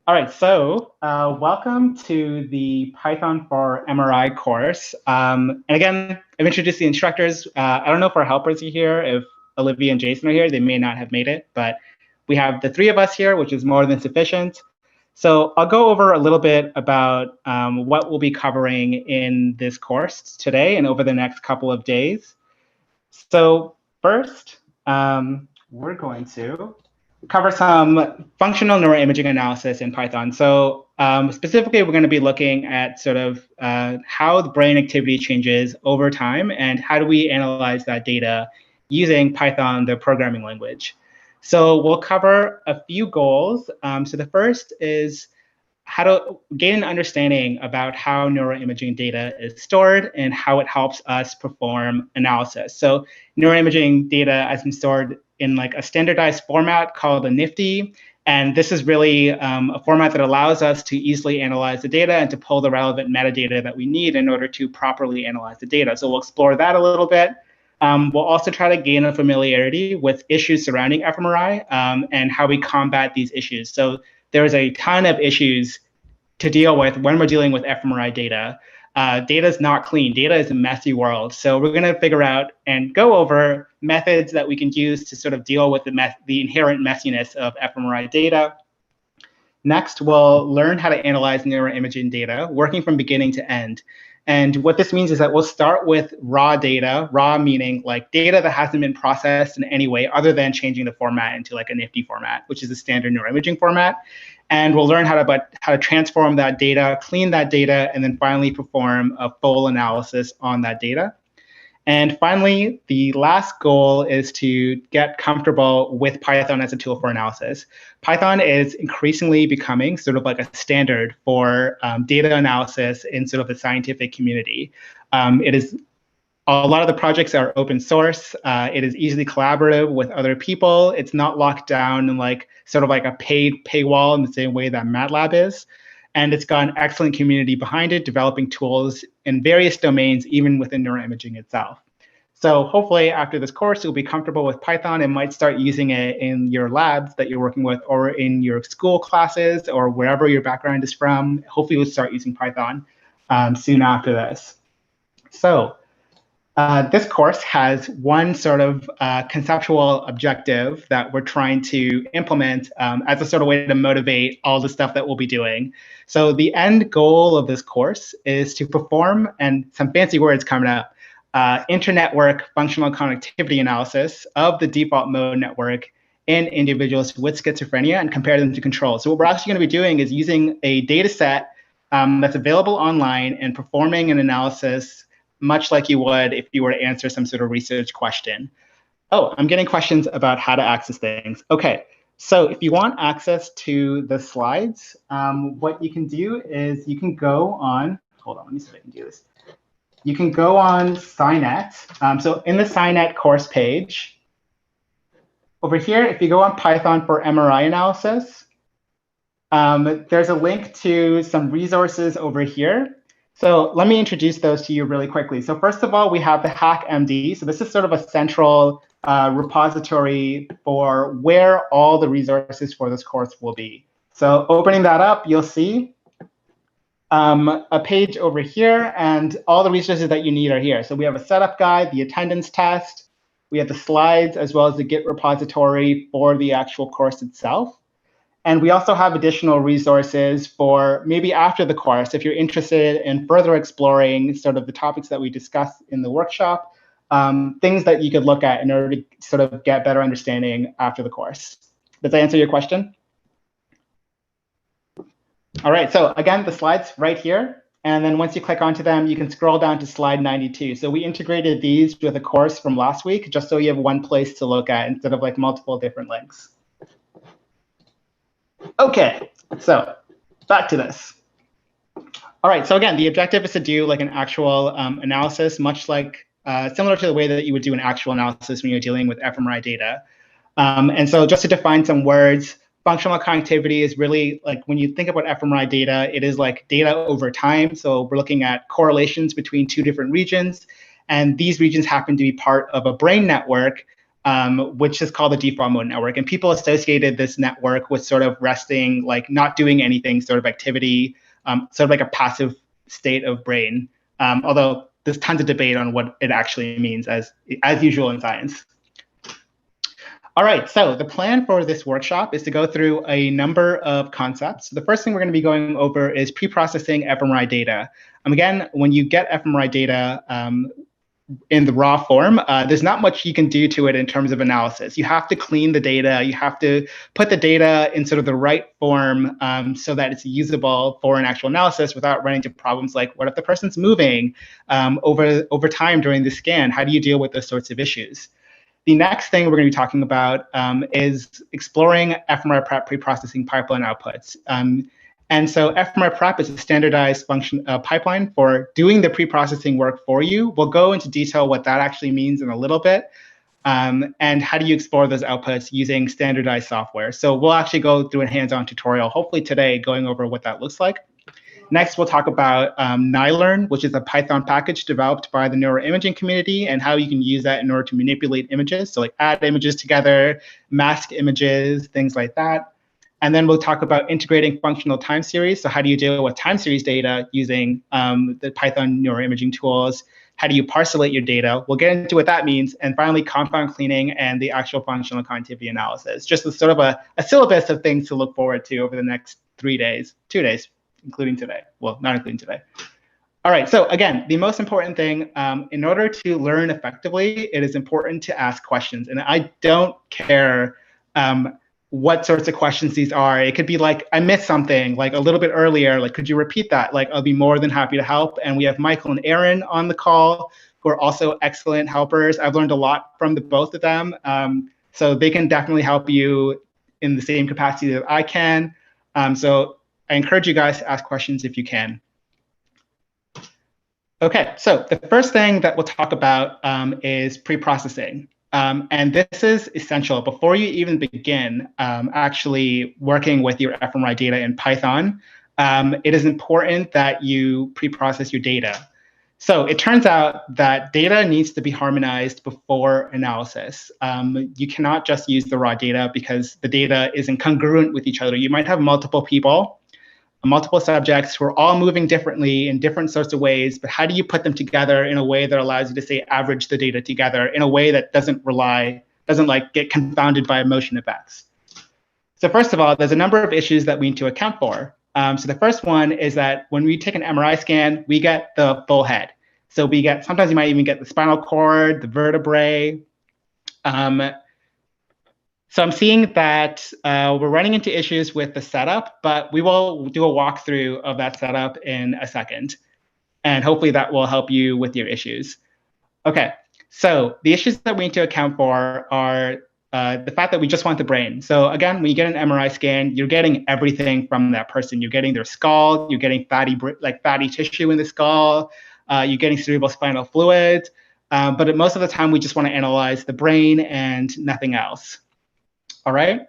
All right, so welcome to the Python for MRI course. And again, I've introduced the instructors. I don't know if our helpers are here. If Olivia and Jason are here, they may not have made it, but we have the three of us here, which is more than sufficient. So I'll go over a little bit about what we'll be covering in this course today and over the next couple of days. So first, we're going to cover some functional neuroimaging analysis in Python. So specifically, we're going to be looking at sort of how the brain activity changes over time and how do we analyze that data using Python, the programming language. So we'll cover a few goals. So the first is how to gain an understanding about how neuroimaging data is stored and how it helps us perform analysis. So neuroimaging data has been stored in like a standardized format called a NIfty. And this is really a format that allows us to easily analyze the data and to pull the relevant metadata that we need in order to properly analyze the data. So we'll explore that a little bit. We'll also try to gain a familiarity with issues surrounding fMRI and how we combat these issues. So there's a ton of issues to deal with when we're dealing with fMRI data. Data is not clean. Data is a messy world. So we're going to figure out and go over methods that we can use to sort of deal with the inherent messiness of fMRI data. Next, we'll learn how to analyze neuroimaging data, working from beginning to end. And what this means is that we'll start with raw data, raw meaning like data that hasn't been processed in any way other than changing the format into like a NIfty format, which is a standard neuroimaging format. And we'll learn how to transform that data, clean that data, and then finally perform a full analysis on that data. And finally, the last goal is to get comfortable with Python as a tool for analysis. Python is increasingly becoming sort of like a standard for data analysis in sort of the scientific community. A lot of the projects are open source. It is easily collaborative with other people. It's not locked down in like sort of like a paid paywall in the same way that MATLAB is. And it's got an excellent community behind it, developing tools in various domains, even within neuroimaging itself. So hopefully after this course, you'll be comfortable with Python and might start using it in your labs that you're working with or in your school classes or wherever your background is from. Hopefully you'll start using Python soon after this. So this course has one sort of conceptual objective that we're trying to implement as a sort of way to motivate all the stuff that we'll be doing. So the end goal of this course is to perform, and some fancy words coming up, internetwork functional connectivity analysis of the default mode network in individuals with schizophrenia and compare them to control. So what we're actually going to be doing is using a data set that's available online and performing an analysis much like you would if you were to answer some sort of research question. Oh, I'm getting questions about how to access things. Okay, so if you want access to the slides, what you can do is you can go on, hold on, let me see if I can do this. You can go on Scinet. So in the Scinet course page, over here, if you go on Python for MRI Analysis, there's a link to some resources over here. So let me introduce those to you really quickly. So first of all, we have the HackMD. So this is sort of a central repository for where all the resources for this course will be. So opening that up, you'll see a page over here, and all the resources that you need are here. So we have a setup guide, the attendance test, we have the slides, as well as the Git repository for the actual course itself. And we also have additional resources for maybe after the course, if you're interested in further exploring sort of the topics that we discussed in the workshop, things that you could look at in order to sort of get better understanding after the course. Does that answer your question? All right, so again, the slides right here. And then once you click onto them, you can scroll down to slide 92. So we integrated these with a course from last week, just so you have one place to look at instead of like multiple different links. Okay, so back to this. All right, so again, the objective is to do like an actual analysis, much like similar to the way that you would do an actual analysis when you're dealing with fMRI data. And so just to define some words, functional connectivity is really like when you think about fMRI data, it is like data over time. So we're looking at correlations between two different regions. And these regions happen to be part of a brain network which is called the default mode network. And people associated this network with sort of resting, like not doing anything sort of activity, sort of like a passive state of brain. Although there's tons of debate on what it actually means, as usual in science. All right, so the plan for this workshop is to go through a number of concepts. So the first thing we're going to be going over is pre-processing fMRI data. Again, when you get fMRI data in the raw form, there's not much you can do to it in terms of analysis. You have to clean the data. You have to put the data in sort of the right form so that it's usable for an actual analysis without running into problems like, what if the person's moving over time during the scan? How do you deal with those sorts of issues? The next thing we're going to be talking about is exploring fMRI Prep preprocessing pipeline outputs. And so FMRI Prep is a standardized function pipeline for doing the preprocessing work for you. We'll go into detail what that actually means in a little bit, and how do you explore those outputs using standardized software. So we'll actually go through a hands-on tutorial, hopefully today, going over what that looks like. Next, we'll talk about nilearn, which is a Python package developed by the neuroimaging community, and how you can use that in order to manipulate images. So like add images together, mask images, things like that. And then we'll talk about integrating functional time series. So how do you deal with time series data using the Python neuroimaging tools? How do you parcellate your data? We'll get into what that means. And finally, compound cleaning and the actual functional connectivity analysis. Just as sort of a syllabus of things to look forward to over the next 2 days, including today. Well, not including today. All right, so again, the most important thing, in order to learn effectively, it is important to ask questions. And I don't care what sorts of questions these are. It could be like, I missed something like a little bit earlier, like, could you repeat that? Like, I'll be more than happy to help. And we have Michael and Aaron on the call, who are also excellent helpers. I've learned a lot from the both of them. So they can definitely help you in the same capacity that I can. So I encourage you guys to ask questions if you can. Okay, so the first thing that we'll talk about is pre-processing. And this is essential. Before you even begin actually working with your fMRI data in Python, it is important that you pre-process your data. So it turns out that data needs to be harmonized before analysis. You cannot just use the raw data because the data is incongruent with each other. You might have multiple people, multiple subjects who are all moving differently in different sorts of ways, but how do you put them together in a way that allows you to, say, average the data together in a way that doesn't like get confounded by motion effects? So first of all, there's a number of issues that we need to account for. So the first one is that when we take an MRI scan, we get the full head. So we get, sometimes you might even get the spinal cord, the vertebrae. So I'm seeing that we're running into issues with the setup, but we will do a walkthrough of that setup in a second. And hopefully that will help you with your issues. Okay, so the issues that we need to account for are the fact that we just want the brain. So again, when you get an MRI scan, you're getting everything from that person. You're getting their skull, you're getting fatty tissue in the skull, you're getting cerebral spinal fluid. But most of the time, we just want to analyze the brain and nothing else. All right.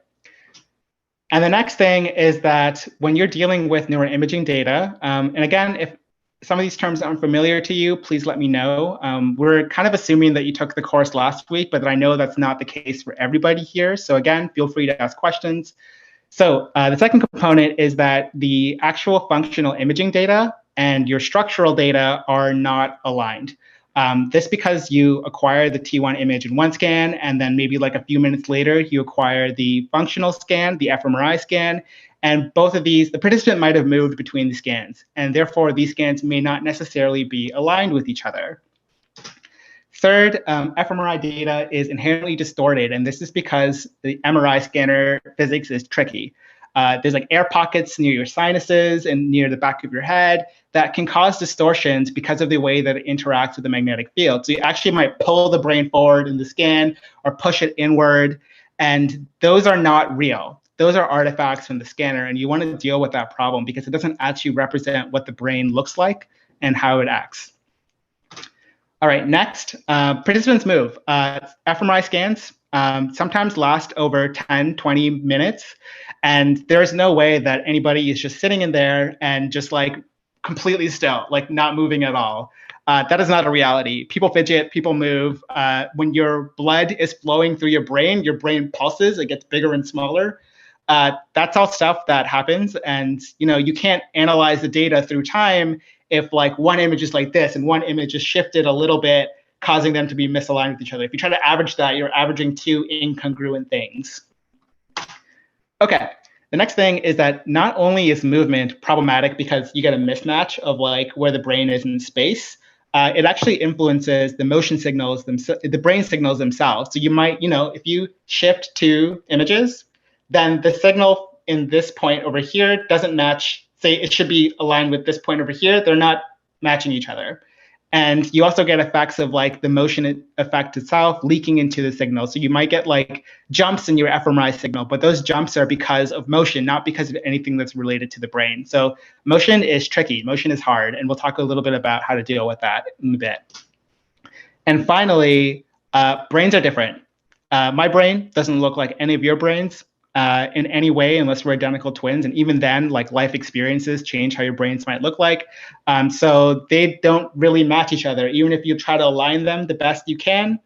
And the next thing is that when you're dealing with neuroimaging data, and again, if some of these terms aren't familiar to you, please let me know. We're kind of assuming that you took the course last week, but I know that's not the case for everybody here. So again, feel free to ask questions. So the second component is that the actual functional imaging data and your structural data are not aligned. This because you acquire the T1 image in one scan, and then maybe like a few minutes later, you acquire the functional scan, the fMRI scan, and both of these, the participant might have moved between the scans, and therefore these scans may not necessarily be aligned with each other. Third, fMRI data is inherently distorted, and this is because the MRI scanner physics is tricky. There's like air pockets near your sinuses and near the back of your head that can cause distortions because of the way that it interacts with the magnetic field. So you actually might pull the brain forward in the scan or push it inward, and those are not real. Those are artifacts from the scanner, and you want to deal with that problem because it doesn't actually represent what the brain looks like and how it acts. All right, next, participants move. fMRI scans sometimes last over 10, 20 minutes, and there's no way that anybody is just sitting in there and just like completely still, like not moving at all. That is not a reality. People fidget, people move. When your blood is flowing through your brain pulses, it gets bigger and smaller. That's all stuff that happens. And you can't analyze the data through time if like one image is like this and one image is shifted a little bit, causing them to be misaligned with each other. If you try to average that, you're averaging two incongruent things. Okay, the next thing is that not only is movement problematic because you get a mismatch of like where the brain is in space, it actually influences the motion signals, the brain signals themselves. So you might, if you shift two images, then the signal in this point over here doesn't match. Say it should be aligned with this point over here. They're not matching each other. And you also get effects of like the motion effect itself leaking into the signal. So you might get like jumps in your fMRI signal, but those jumps are because of motion, not because of anything that's related to the brain. So motion is tricky, motion is hard, and we'll talk a little bit about how to deal with that in a bit. And finally, brains are different. My brain doesn't look like any of your brains in any way unless we're identical twins. And even then, like life experiences change how your brains might look like. So they don't really match each other. Even if you try to align them the best you can,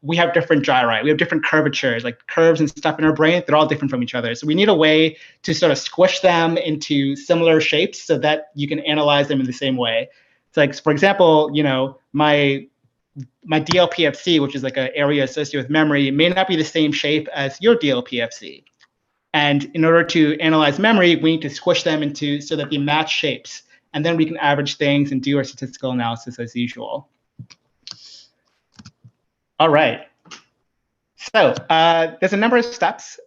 we have different gyri. We have different curvatures, like curves and stuff in our brain. They're all different from each other. So we need a way to sort of squish them into similar shapes so that you can analyze them in the same way. So like, for example, my DLPFC, which is like an area associated with memory, may not be the same shape as your DLPFC. And in order to analyze memory, we need to squish them into so that they match shapes. And then we can average things and do our statistical analysis as usual. All right. So there's a number of steps.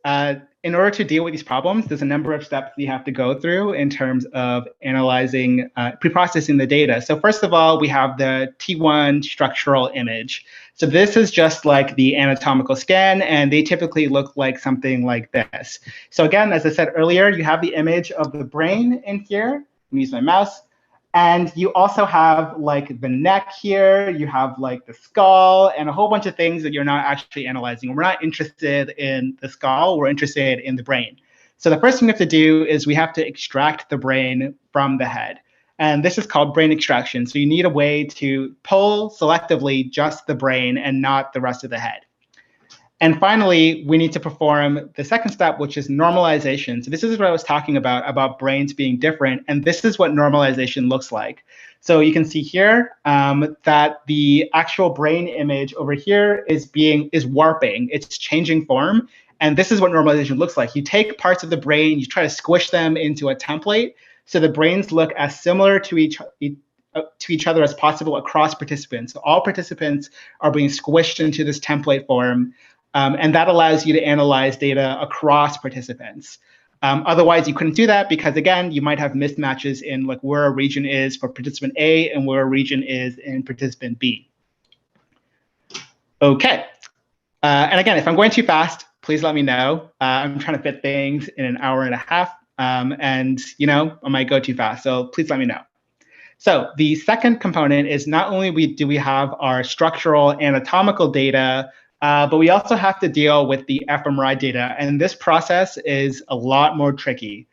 In order to deal with these problems, there's a number of steps you have to go through in terms of analyzing, preprocessing the data. So first of all, we have the T1 structural image. So this is just like the anatomical scan, and they typically look like something like this. So again, as I said earlier, you have the image of the brain in here. Let me use my mouse. And you also have like the neck here, you have like the skull and a whole bunch of things that you're not actually analyzing. We're not interested in the skull, we're interested in the brain. So the first thing we have to do is we have to extract the brain from the head. And this is called brain extraction. So you need a way to pull selectively just the brain and not the rest of the head. And finally, we need to perform the second step, which is normalization. So this is what I was talking about brains being different. And this is what normalization looks like. So you can see here that the actual brain image over here is warping. It's changing form. And this is what normalization looks like. You take parts of the brain, you try to squish them into a template. So the brains look as similar to each other as possible across participants. So all participants are being squished into this template form. And that allows you to analyze data across participants. Otherwise, you couldn't do that because, again, you might have mismatches in like where a region is for participant A and where a region is in participant B. OK. And again, if I'm going too fast, please let me know. I'm trying to fit things in an hour and a half. And, I might go too fast. So please let me know. So the second component is not only do we have our structural anatomical data, but we also have to deal with the fMRI data. And this process is a lot more tricky.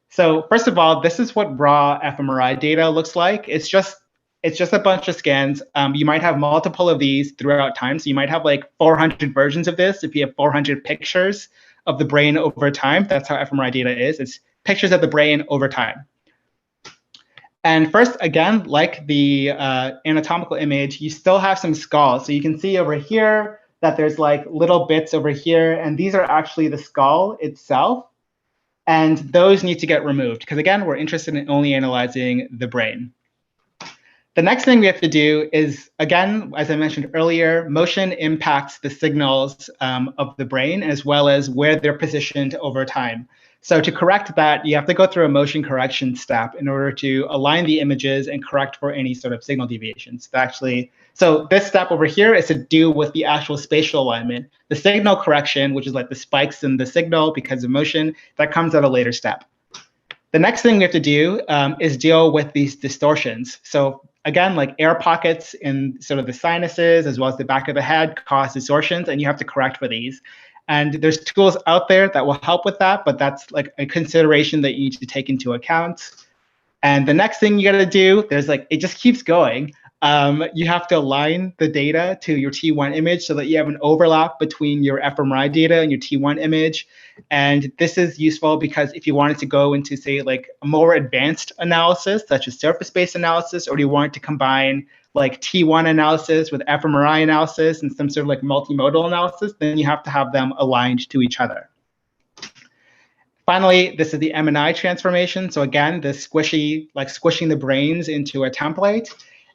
So first of all, this is what raw fMRI data looks like. It's just a bunch of scans. You might have multiple of these throughout time. So you might have like 400 versions of this if you have 400 pictures of the brain over time. That's how fMRI data is. It's pictures of the brain over time. And first, again, like the anatomical image, you still have some skull. So you can see over here that there's like little bits over here, and these are actually the skull itself. And those need to get removed because, again, we're interested in only analyzing the brain. The next thing we have to do is, again, as I mentioned earlier, motion impacts the signals of the brain as well as where they're positioned over time. So to correct that, you have to go through a motion correction step in order to align the images and correct for any sort of signal deviations. So this step over here is to do with the actual spatial alignment. The signal correction, which is like the spikes in the signal because of motion, that comes at a later step. The next thing we have to do is deal with these distortions. So again, like air pockets in sort of the sinuses as well as the back of the head cause distortions, and you have to correct for these. And there's tools out there that will help with that, but that's like a consideration that you need to take into account. And the next thing you got to do, it just keeps going. you have to align the data to your T1 image so that you have an overlap between your fMRI data and your T1 image. And this is useful because if you wanted to go into, say, like a more advanced analysis, such as surface-based analysis, or you want to combine like T1 analysis with fMRI analysis and some sort of like multimodal analysis, then you have to have them aligned to each other. Finally, this is the MRI transformation. So again, this squishy, like squishing the brains into a template.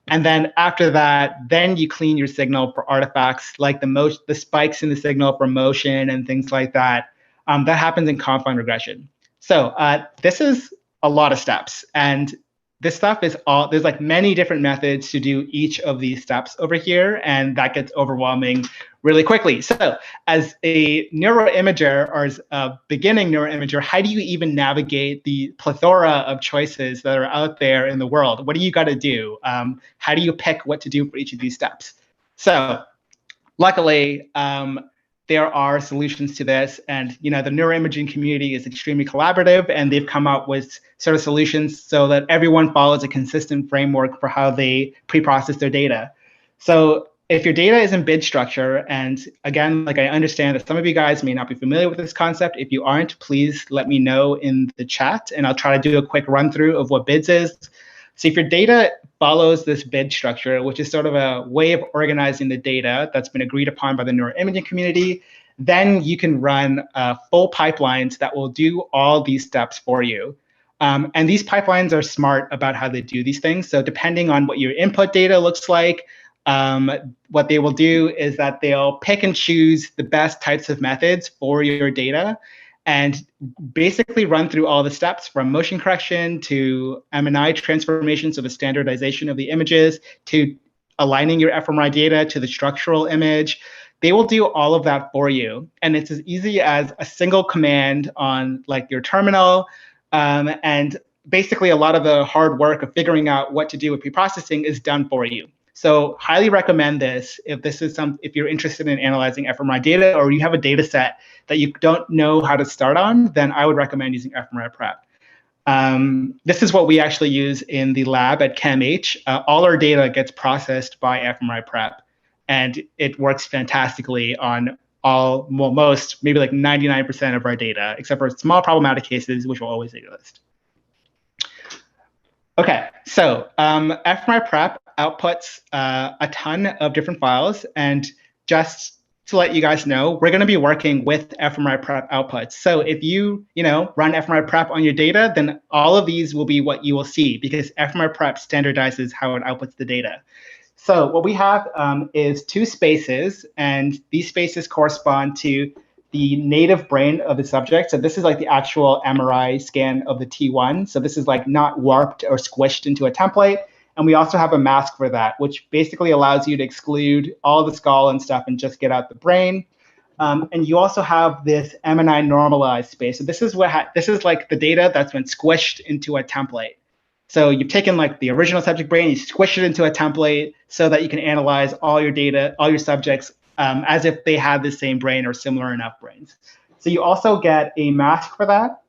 And then after that, then you clean your signal for artifacts like the spikes in the signal for motion and things like that. That happens in confound regression. So this is a lot of steps. And this stuff is all, there's like many different methods to do each of these steps over here. And that gets overwhelming really quickly. So as a neuroimager or as a beginning neuroimager, how do you even navigate the plethora of choices that are out there in the world? What do you got to do? How do you pick what to do for each of these steps? So luckily, there are solutions to this, and the neuroimaging community is extremely collaborative, and they've come up with sort of solutions so that everyone follows a consistent framework for how they pre-process their data. So if your data is in bid structure, and again, like I understand that some of you guys may not be familiar with this concept. If you aren't, please let me know in the chat, and I'll try to do a quick run through of what bids is. So if your data follows this bid structure, which is sort of a way of organizing the data that's been agreed upon by the neuroimaging community, then you can run full pipelines that will do all these steps for you. And these pipelines are smart about how they do these things. So depending on what your input data looks like, what they will do is that they'll pick and choose the best types of methods for your data and basically run through all the steps from motion correction to MRI transformation, so the standardization of the images, to aligning your fMRI data to the structural image. They will do all of that for you. And it's as easy as a single command on like your terminal. And basically a lot of the hard work of figuring out what to do with preprocessing is done for you. So highly recommend this if you're interested in analyzing fMRI data, or you have a data set that you don't know how to start on, then I would recommend using FMRI Prep. This is what we actually use in the lab at CAMH. All our data gets processed by FMRI Prep, and it works fantastically on most, maybe like 99% of our data, except for small problematic cases, which will always exist. Okay, so FMRI Prep outputs a ton of different files, and just to let you guys know, we're going to be working with FMRI Prep outputs. So if you run FMRI Prep on your data, then all of these will be what you will see, because FMRI Prep standardizes how it outputs the data. So what we have is two spaces, and these spaces correspond to the native brain of the subject. So this is like the actual MRI scan of the T1. So this is like not warped or squished into a template. And we also have a mask for that, which basically allows you to exclude all the skull and stuff and just get out the brain. And you also have this MRI normalized space. So this is like the data that's been squished into a template. So you've taken like the original subject brain, you squish it into a template so that you can analyze all your data, all your subjects, as if they had the same brain or similar enough brains. So you also get a mask for that.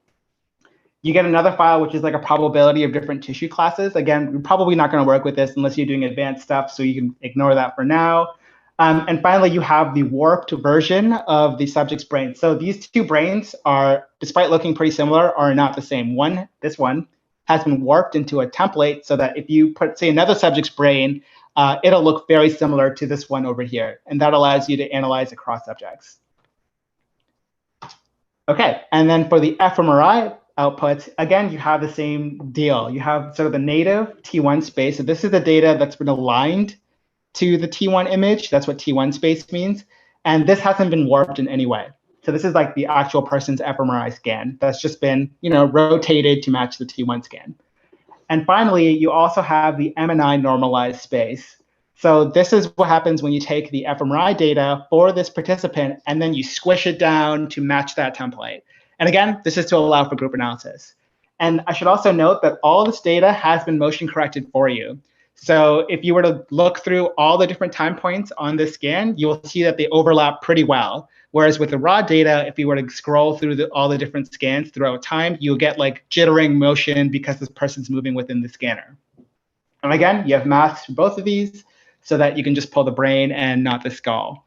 You get another file, which is like a probability of different tissue classes. Again, we're probably not going to work with this unless you're doing advanced stuff, so you can ignore that for now. And finally, you have the warped version of the subject's brain. So these two brains are, despite looking pretty similar, are not the same. This one has been warped into a template so that if you put, say, another subject's brain, it'll look very similar to this one over here. And that allows you to analyze across subjects. OK, and then for the fMRI outputs, again, you have the same deal. You have sort of the native T1 space. So this is the data that's been aligned to the T1 image. That's what T1 space means. And this hasn't been warped in any way. So this is like the actual person's fMRI scan that's just been rotated to match the T1 scan. And finally, you also have the MRI normalized space. So this is what happens when you take the fMRI data for this participant, and then you squish it down to match that template. And again, this is to allow for group analysis. And I should also note that all this data has been motion corrected for you. So if you were to look through all the different time points on this scan, you will see that they overlap pretty well. Whereas with the raw data, if you were to scroll through all the different scans throughout time, you'll get like jittering motion because this person's moving within the scanner. And again, you have masks for both of these so that you can just pull the brain and not the skull.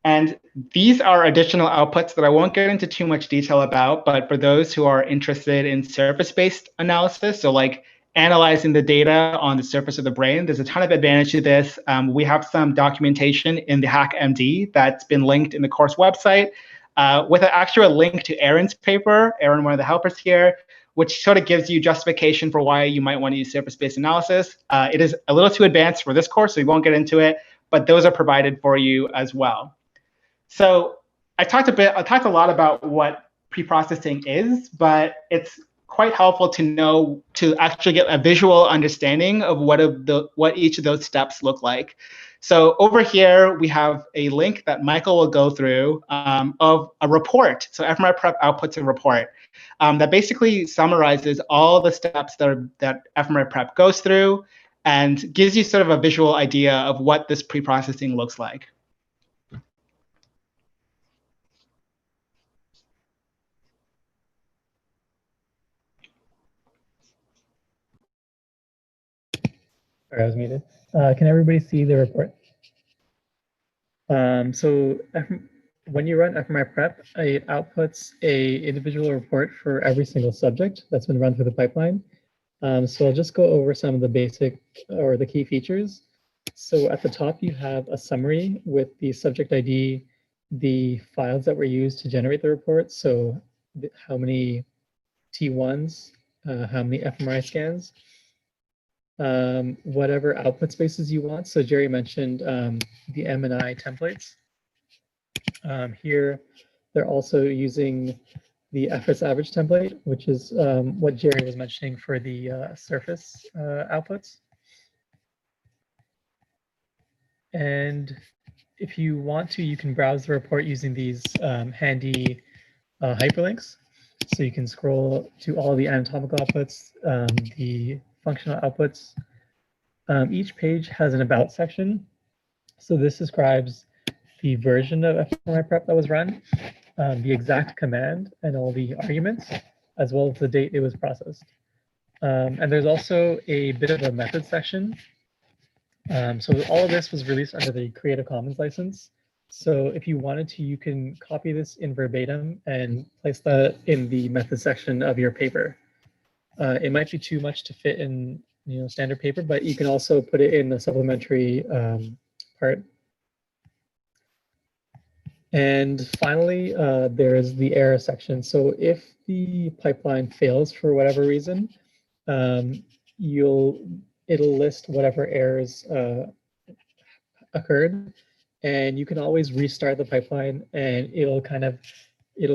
And these are additional outputs that I won't get into too much detail about, but for those who are interested in surface-based analysis, so like analyzing the data on the surface of the brain, there's a ton of advantage to this. We have some documentation in the HackMD that's been linked in the course website with an actual link to Aaron's paper, Aaron, one of the helpers here, which sort of gives you justification for why you might want to use surface-based analysis. It is a little too advanced for this course, so we won't get into it, but those are provided for you as well. So I talked a lot about what preprocessing is, but it's quite helpful to know to actually get a visual understanding of what each of those steps look like. So over here we have a link that Michael will go through of a report. So FMRI Prep outputs a report that basically summarizes all the steps that FMRI Prep goes through and gives you sort of a visual idea of what this preprocessing looks like. Sorry, I was muted. Can everybody see the report? When you run FMRI Prep, it outputs a individual report for every single subject that's been run through the pipeline. So I'll just go over some of the basic or the key features. So at the top, you have a summary with the subject ID, the files that were used to generate the report. So how many T1s, how many fMRI scans, whatever output spaces you want. So Jerry mentioned the M&I templates. Here, they're also using the FS average template, which is what Jerry was mentioning for the surface outputs. And if you want to, you can browse the report using these handy hyperlinks. So you can scroll to all the anatomical outputs, the functional outputs. Each page has an about section. So this describes the version of FMRI Prep that was run, the exact command and all the arguments, as well as the date it was processed. And there's also a bit of a method section. So all of this was released under the Creative Commons license. So if you wanted to, you can copy this in verbatim and place that in the method section of your paper. It might be too much to fit in standard paper, but you can also put it in a supplementary part. And finally, there's the error section. So if the pipeline fails for whatever reason, it'll list whatever errors occurred, and you can always restart the pipeline, and it'll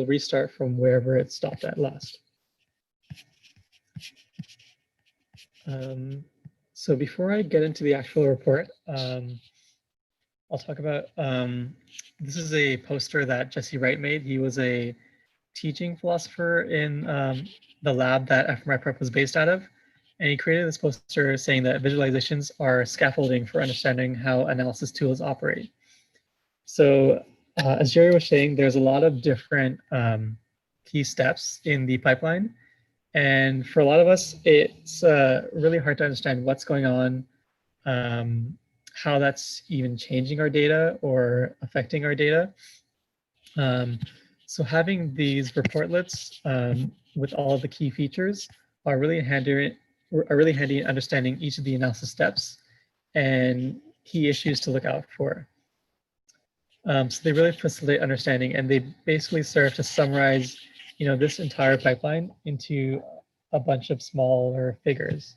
restart from wherever it stopped at last. So before I get into the actual report, I'll talk about, this is a poster that Jesse Wright made. He was a teaching philosopher in the lab that FMRI Prep was based out of. And he created this poster saying that visualizations are scaffolding for understanding how analysis tools operate. So as Jerry was saying, there's a lot of different key steps in the pipeline. And for a lot of us, it's really hard to understand what's going on, how that's even changing our data or affecting our data. So having these reportlets with all of the key features are really handy in understanding each of the analysis steps and key issues to look out for. So they really facilitate understanding, and they basically serve to summarize, this entire pipeline into a bunch of smaller figures.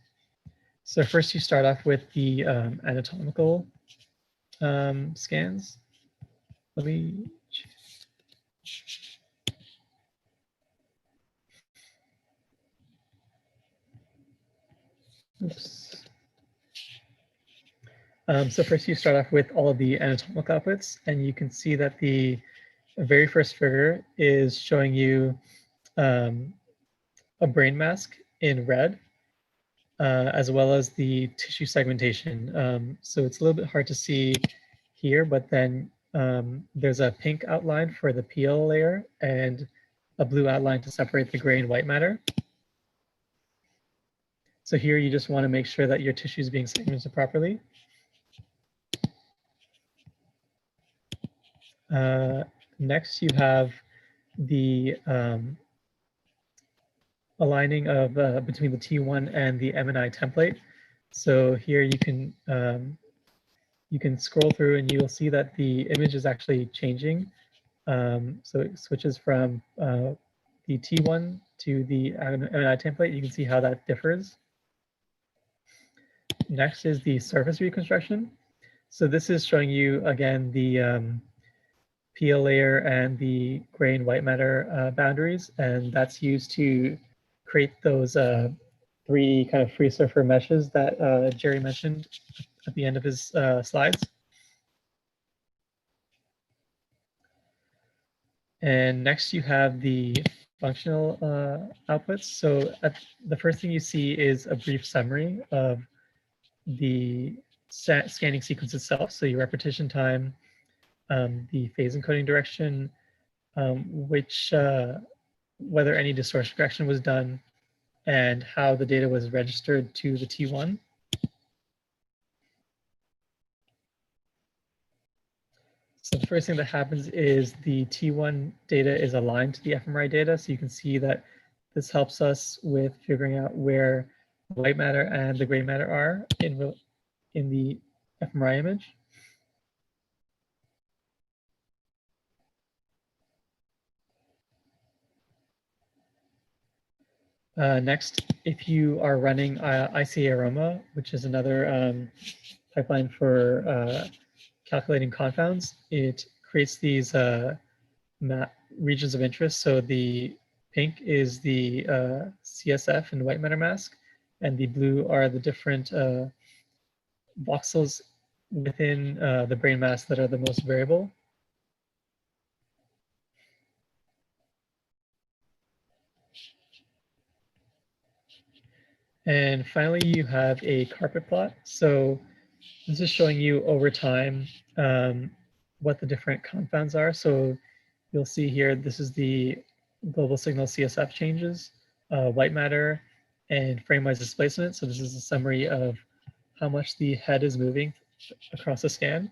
So first you start off with the anatomical scans. Let me. Oops. So first you start off with all of the anatomical outputs, and you can see that the very first figure is showing you a brain mask in red, as well as the tissue segmentation. So it's a little bit hard to see here, but then there's a pink outline for the PL layer and a blue outline to separate the gray and white matter. So here you just want to make sure that your tissue is being segmented properly. Next, you have the aligning of between the T1 and the MNI template. So here you can scroll through and you'll see that the image is actually changing. So it switches from the T1 to the MNI template. You can see how that differs. Next is the surface reconstruction. So this is showing you, again, the PL layer and the gray and white matter boundaries, and that's used to create those 3 kind of free surfer meshes that Jerry mentioned at the end of his slides. And next you have the functional outputs. So the first thing you see is a brief summary of the scanning sequence itself. So your repetition time, the phase encoding direction, whether any distortion correction was done, and how the data was registered to the T1. So the first thing that happens is the T1 data is aligned to the fMRI data. So you can see that this helps us with figuring out where the white matter and the gray matter are in the fMRI image. Next, if you are running ICA Aroma, which is another pipeline for calculating confounds, it creates these regions of interest. So the pink is the CSF and white matter mask, and the blue are the different voxels within the brain mass that are the most variable. And finally, you have a carpet plot. So this is showing you over time what the different confounds are. So you'll see here, this is the global signal CSF changes, white matter, and frame-wise displacement. So this is a summary of how much the head is moving across a scan.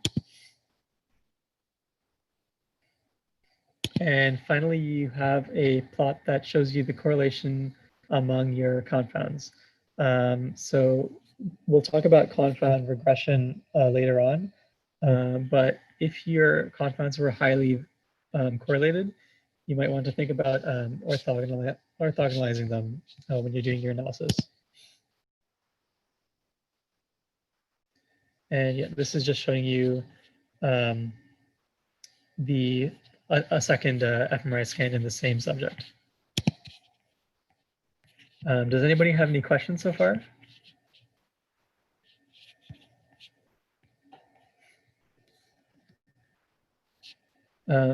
And finally, you have a plot that shows you the correlation among your confounds. So we'll talk about confound regression later on, but if your confounds were highly correlated, you might want to think about orthogonalizing them when you're doing your analysis. And yeah, this is just showing you a second fMRI scan in the same subject. Does anybody have any questions so far?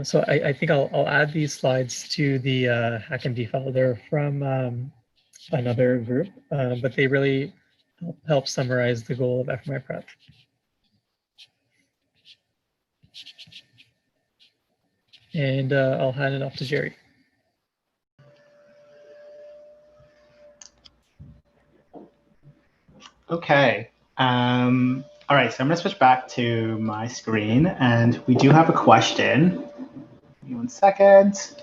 So I think I'll add these slides to the HackMD file. They're from another group, but they really help summarize the goal of FMRI Prep. And I'll hand it off to Jerry. Okay. All right, so I'm going to switch back to my screen, and we do have a question. Give me 1 second.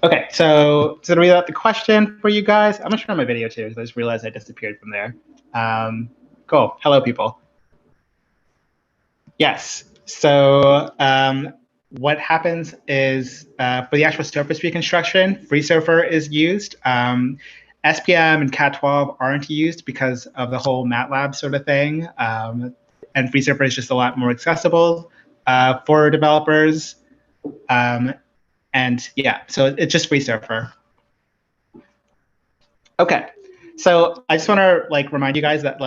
Okay, so to read out the question for you guys, I'm going to share my video too, because I just realized I disappeared from there. Cool. Hello, people. Yes. So what happens is for the actual surface reconstruction, FreeSurfer is used. SPM and Cat12 aren't used because of the whole MATLAB sort of thing. And FreeSurfer is just a lot more accessible for developers. And yeah, so it's just FreeSurfer. Okay, so I just want to remind you guys that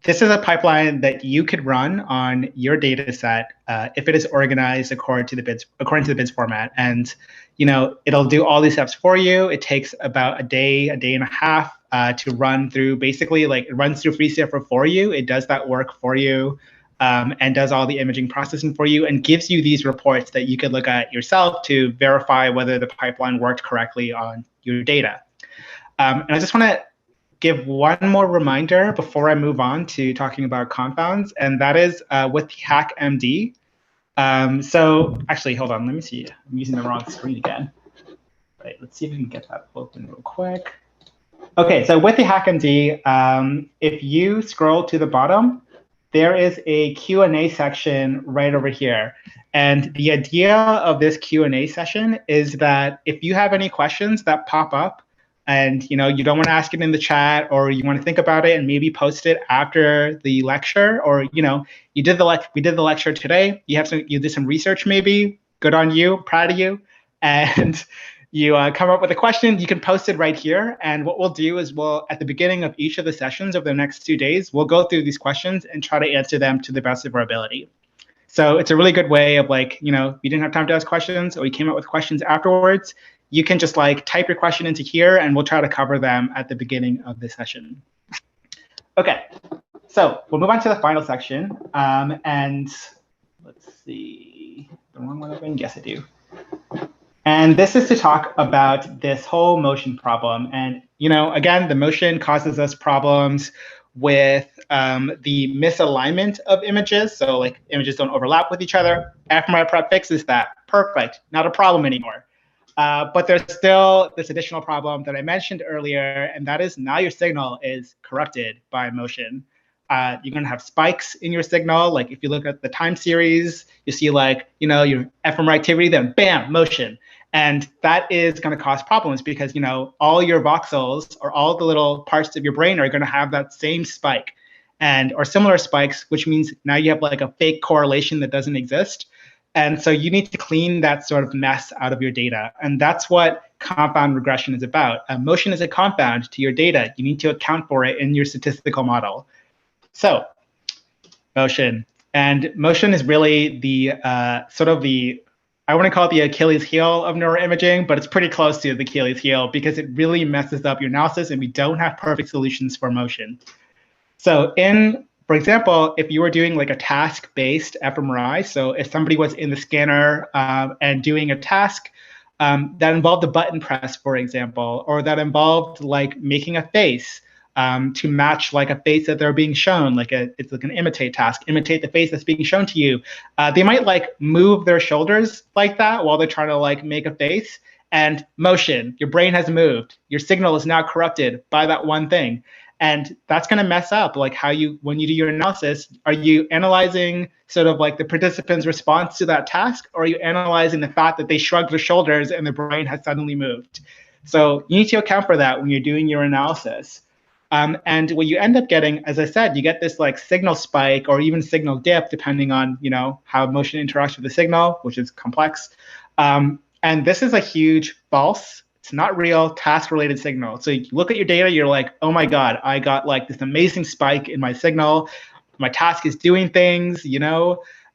this is a pipeline that you could run on your data set if it is organized according to the BIDS format. And it'll do all these steps for you. It takes about a day and a half to run through. Basically, it runs through FreeSurfer for you. It does that work for you. and does all the imaging processing for you and gives you these reports that you could look at yourself to verify whether the pipeline worked correctly on your data. And I just want to give one more reminder before I move on to talking about confounds, and that is with HackMD. So actually, hold on, let me see. I'm using the wrong screen again. Right, let's see if we can get that open real quick. Okay, so with the HackMD, if you scroll to the bottom, there is a Q&A section right over here. And the idea of this Q&A session is that if you have any questions that pop up and you don't want to ask it in the chat, or you want to think about it and maybe post it after the lecture, or we did the lecture today, you did some research maybe, good on you, proud of you, and you come up with a question, you can post it right here. And what we'll do is at the beginning of each of the sessions over the next 2 days, we'll go through these questions and try to answer them to the best of our ability. So it's a really good way of you didn't have time to ask questions or you came up with questions afterwards, you can just type your question into here and we'll try to cover them at the beginning of the session. Okay, so we'll move on to the final section. And let's see, the wrong one open? Yes, I do. And this is to talk about this whole motion problem. And, again, the motion causes us problems with the misalignment of images. So images don't overlap with each other. FMRI Prep fixes that. Perfect, not a problem anymore. But there's still this additional problem that I mentioned earlier, and that is now your signal is corrupted by motion. You're going to have spikes in your signal. Like if you look at the time series, you see your fMRI activity, then bam, motion. And that is going to cause problems because, all your voxels or all the little parts of your brain are going to have that same spike or similar spikes, which means now you have a fake correlation that doesn't exist. And so you need to clean that sort of mess out of your data. And that's what confound regression is about. Motion is a confound to your data. You need to account for it in your statistical model. So motion. And motion is really the I want to call it the Achilles heel of neuroimaging, but it's pretty close to the Achilles heel because it really messes up your analysis and we don't have perfect solutions for motion. So for example, if you were doing a task-based fMRI, so if somebody was in the scanner and doing a task that involved a button press, for example, or that involved making a face to match a face that they're being shown, it's an imitate task, imitate the face that's being shown to you. They might move their shoulders like that while they're trying to make a face, and motion, your brain has moved. Your signal is now corrupted by that one thing. And that's going to mess up when you do your analysis. Are you analyzing sort of the participant's response to that task, or are you analyzing the fact that they shrugged their shoulders and their brain has suddenly moved? So you need to account for that when you're doing your analysis. And what you end up getting, as I said, you get this signal spike or even signal dip, depending on how motion interacts with the signal, which is complex. And this is a huge false. It's not real task-related signal. So you look at your data, you're like, oh my God, I got this amazing spike in my signal. My task is doing things,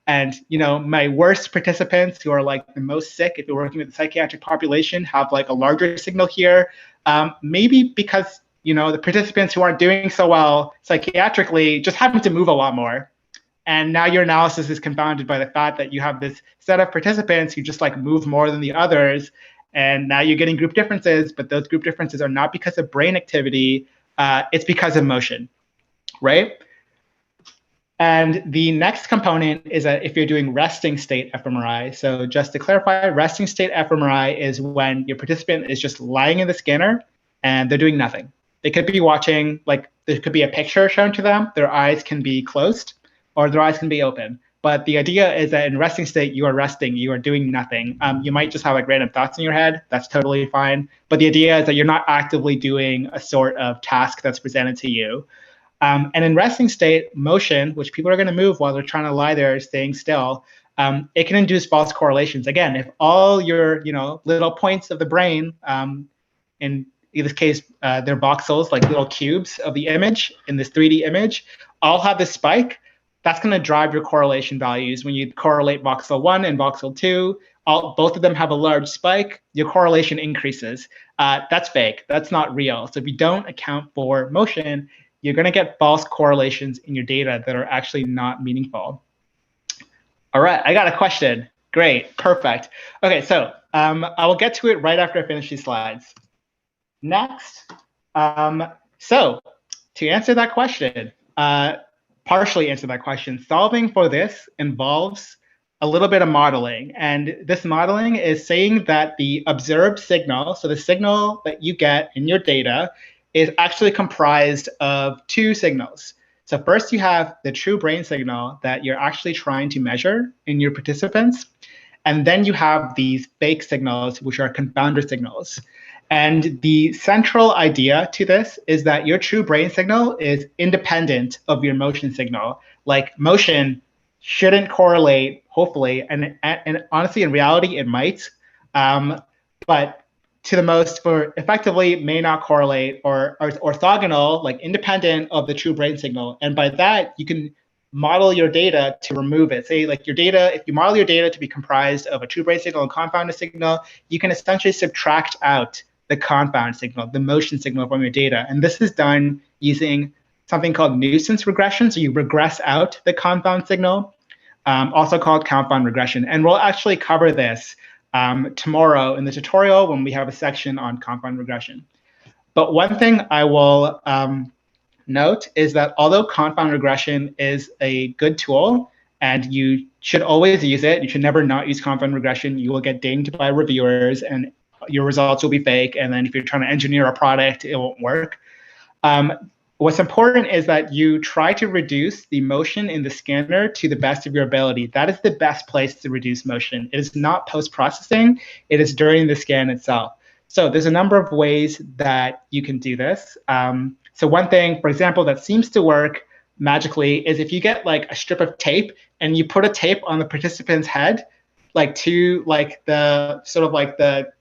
and my worst participants who are the most sick, if you're working with the psychiatric population, have a larger signal here. Maybe because the participants who aren't doing so well psychiatrically just happen to move a lot more. And now your analysis is confounded by the fact that you have this set of participants who just move more than the others. And now you're getting group differences, but those group differences are not because of brain activity, it's because of motion, right? And the next component is that if you're doing resting state fMRI. So just to clarify, resting state fMRI is when your participant is just lying in the scanner and they're doing nothing. They could be watching, there could be a picture shown to them, their eyes can be closed or their eyes can be open. But the idea is that in resting state, you are resting, you are doing nothing. You might just have random thoughts in your head, that's totally fine. But the idea is that you're not actively doing a sort of task that's presented to you. And in resting state, motion, which people are gonna move while they're trying to lie there staying still, it can induce false correlations. Again, if all your little points of the brain, in this case, they're voxels, little cubes of the image in this 3D image, all have this spike, that's going to drive your correlation values. When you correlate voxel 1 and voxel 2, both of them have a large spike, your correlation increases. That's fake. That's not real. So if you don't account for motion, you're going to get false correlations in your data that are actually not meaningful. All right, I got a question. Great, perfect. Okay, so I will get to it right after I finish these slides. Next, so to answer that question, partially answer that question, solving for this involves a little bit of modeling. And this modeling is saying that the observed signal, so the signal that you get in your data, is actually comprised of two signals. So first you have the true brain signal that you're actually trying to measure in your participants. And then you have these fake signals, which are confounder signals. And the central idea to this is that your true brain signal is independent of your motion signal. Like motion shouldn't correlate, hopefully, and honestly, in reality, it might. But to the most, for effectively may not correlate or orthogonal, like independent of the true brain signal. And by that, you can model your data to remove it. Say like your data, if you model your data to be comprised of a true brain signal and confounded signal, you can essentially subtract out the confound signal, the motion signal from your data. And this is done using something called nuisance regression. So you regress out the confound signal, also called confound regression. And we'll actually cover this tomorrow in the tutorial when we have a section on confound regression. But one thing I will note is that although confound regression is a good tool and you should always use it, you should never not use confound regression. You will get dinged by reviewers and your results will be fake. And then if you're trying to engineer a product, it won't work. What's important is that you try to reduce the motion in the scanner to the best of your ability. That is the best place to reduce motion. It is not post-processing. It is during the scan itself. So there's a number of ways that you can do this. So one thing, for example, that seems to work magically is if you get like a strip of tape and you put a tape on the participant's head, like to like the sort of like the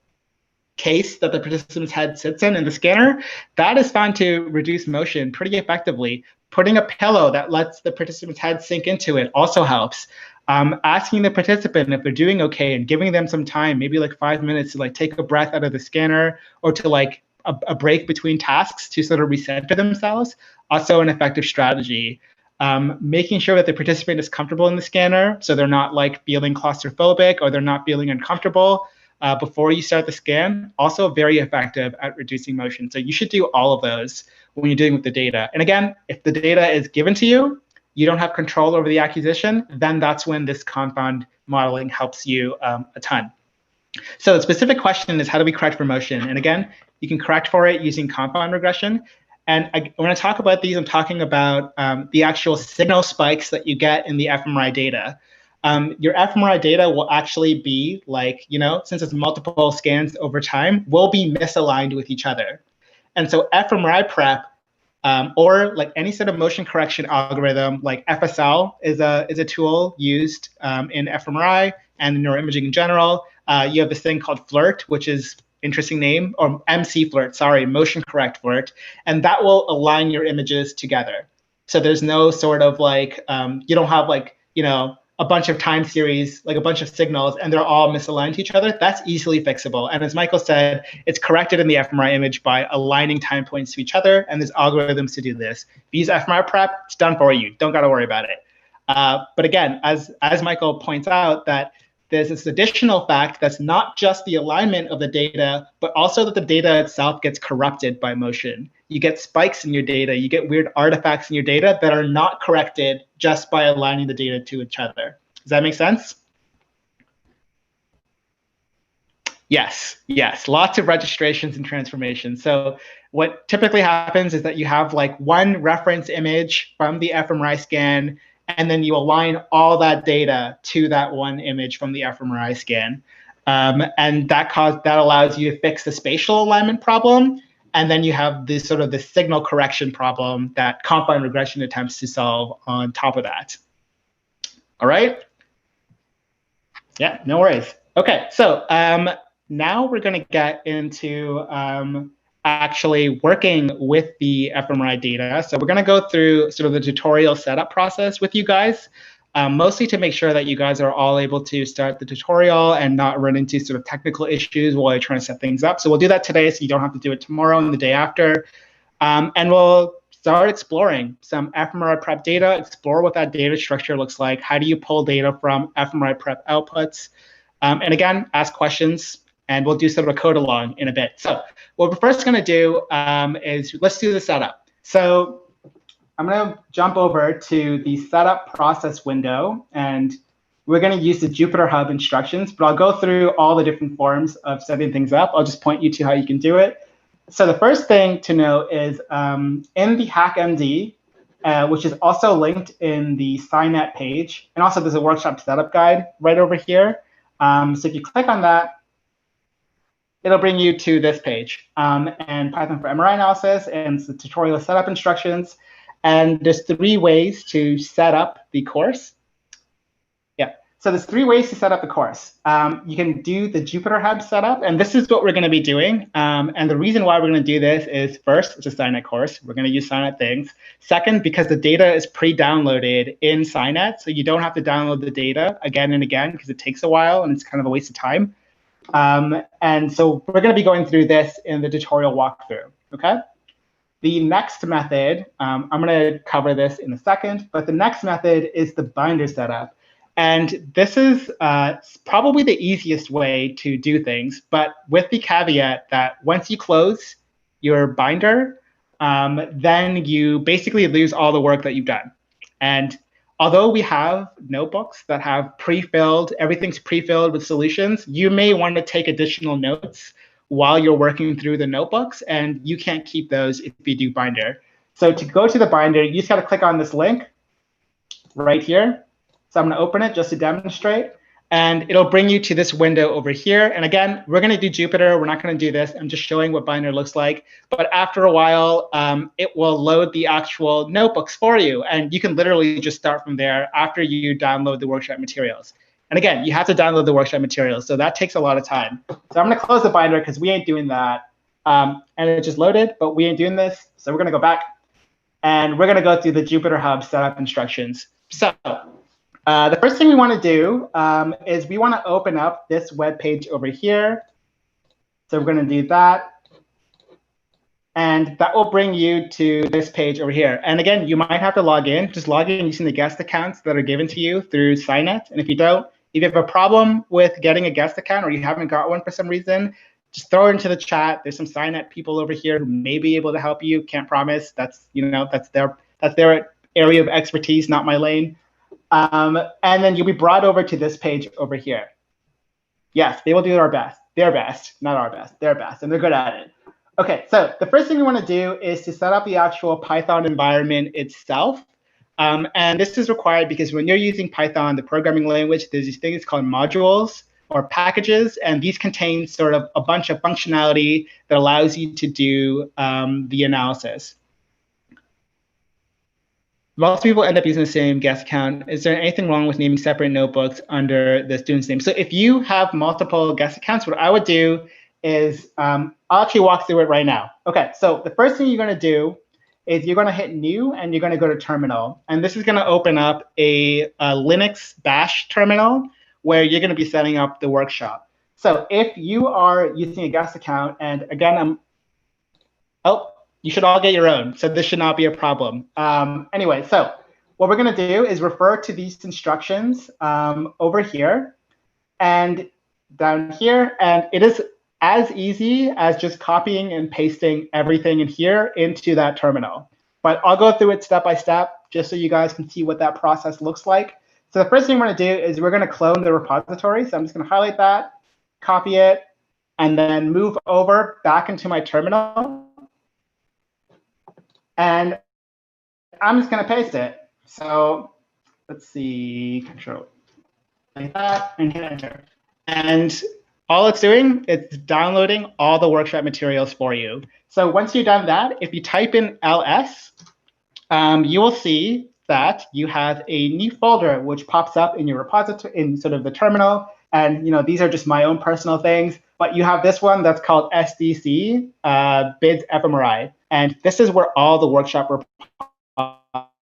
case that the participant's head sits in the scanner, that is found to reduce motion pretty effectively. Putting a pillow that lets the participant's head sink into it also helps. Asking the participant if they're doing okay and giving them some time, maybe like 5 minutes to like take a breath out of the scanner or to like a break between tasks to sort of recenter themselves, also an effective strategy. Making sure that the participant is comfortable in the scanner, so they're not like feeling claustrophobic or they're not feeling uncomfortable before you start the scan, also very effective at reducing motion. So you should do all of those when you're dealing with the data. And again, if the data is given to you, you don't have control over the acquisition, then that's when this confound modeling helps you a ton. So the specific question is, how do we correct for motion? And again, you can correct for it using confound regression. And when I talk about these, I'm talking about the actual signal spikes that you get in the fMRI data. Your fMRI data will actually be like, since it's multiple scans over time, will be misaligned with each other. And so fMRI Prep, or like any sort of motion correction algorithm, like FSL is a tool used in fMRI and in neuroimaging in general. You have this thing called FLIRT, which is interesting name, or MC FLIRT, sorry, motion correct FLIRT, and that will align your images together. So there's no sort of like, you don't have like, a bunch of time series, like a bunch of signals, and they're all misaligned to each other. That's easily fixable. And as Michael said, it's corrected in the fMRI image by aligning time points to each other, and there's algorithms to do this. If you use fMRI Prep, it's done for you. Don't got to worry about it. But again, as Michael points out, that there's this additional fact that's not just the alignment of the data, but also that the data itself gets corrupted by motion. You get spikes in your data, you get weird artifacts in your data that are not corrected just by aligning the data to each other. Does that make sense? Yes, lots of registrations and transformations. So what typically happens is that you have like one reference image from the fMRI scan, and then you align all that data to that one image from the fMRI scan. And that allows you to fix the spatial alignment problem. And then you have this sort of the signal correction problem that confound regression attempts to solve on top of that. All right? Yeah, no worries. Okay, so now we're going to get into actually working with the fMRI data. So we're going to go through sort of the tutorial setup process with you guys, mostly to make sure that you guys are all able to start the tutorial and not run into sort of technical issues while you're trying to set things up. So we'll do that today so you don't have to do it tomorrow and the day after. And we'll start exploring some fMRI Prep data, explore what that data structure looks like. How do you pull data from fMRI Prep outputs? And again, ask questions, and we'll do sort of a code along in a bit. So what we're first going to do is let's do the setup. So I'm going to jump over to the setup process window, and we're going to use the Jupyter Hub instructions, but I'll go through all the different forms of setting things up. I'll just point you to how you can do it. So the first thing to know is in the HackMD, which is also linked in the SciNet page, and also there's a workshop setup guide right over here. So if you click on that, it'll bring you to this page, and Python for MRI Analysis, and the tutorial setup instructions. And there's 3 ways to set up the course. Yeah, so there's 3 ways to set up the course. You can do the Jupyter Hub setup, and this is what we're going to be doing. And the reason why we're going to do this is, first, it's a SciNet course. We're going to use SciNet things. Second, because the data is pre-downloaded in SciNet, so you don't have to download the data again and again because it takes a while and it's kind of a waste of time. And so we're going to be going through this in the tutorial walkthrough, okay? The next method, I'm going to cover this in a second, but the next method is the binder setup. And this is probably the easiest way to do things, but with the caveat that once you close your binder, then you basically lose all the work that you've done. And although we have notebooks that have pre-filled, everything's pre-filled with solutions, you may want to take additional notes while you're working through the notebooks, and you can't keep those if you do binder. So to go to the binder, you just got to click on this link right here. So I'm going to open it just to demonstrate, and it'll bring you to this window over here. And again, we're going to do Jupyter. We're not going to do this. I'm just showing what binder looks like. But after a while, it will load the actual notebooks for you, and you can literally just start from there after you download the workshop materials. And again, you have to download the workshop materials, so that takes a lot of time. So I'm going to close the binder because we ain't doing that. And it just loaded, but we ain't doing this. So we're going to go back, and we're going to go through the Jupyter Hub setup instructions. So the first thing we want to do is we want to open up this web page over here. So we're going to do that. And that will bring you to this page over here. And again, you might have to log in. Just log in using the guest accounts that are given to you through SciNet. And if you don't, if you have a problem with getting a guest account or you haven't got one for some reason, just throw it into the chat. There's some SciNet people over here who may be able to help you. Can't promise. That's their area of expertise, not my lane. And then you'll be brought over to this page over here. Yes, they will do their best. Their best, not our best. Their best, and they're good at it. OK, so the first thing we want to do is to set up the actual Python environment itself. And this is required because when you're using Python, the programming language, there's these things called modules or packages. And these contain sort of a bunch of functionality that allows you to do the analysis. Lots of people end up using the same guest account. Is there anything wrong with naming separate notebooks under the student's name? So if you have multiple guest accounts, what I would do is I'll actually walk through it right now. OK, so the first thing you're going to do is you're going to hit New, and you're going to go to Terminal. And this is going to open up a Linux Bash terminal where you're going to be setting up the workshop. So if you are using a guest account, and again, you should all get your own. So this should not be a problem. Anyway, so what we're going to do is refer to these instructions over here and down here. And it is as easy as just copying and pasting everything in here into that terminal. But I'll go through it step by step just so you guys can see what that process looks like. So the first thing we're going to do is we're going to clone the repository. So I'm just going to highlight that, copy it, and then move over back into my terminal. And I'm just going to paste it. So let's see, Control like that, and hit Enter. And all it's doing is downloading all the workshop materials for you. So once you've done that, if you type in ls, you will see that you have a new folder which pops up in your repository, in sort of the terminal. And these are just my own personal things. But you have this one that's called SDC, bids FMRI. And this is where all the workshop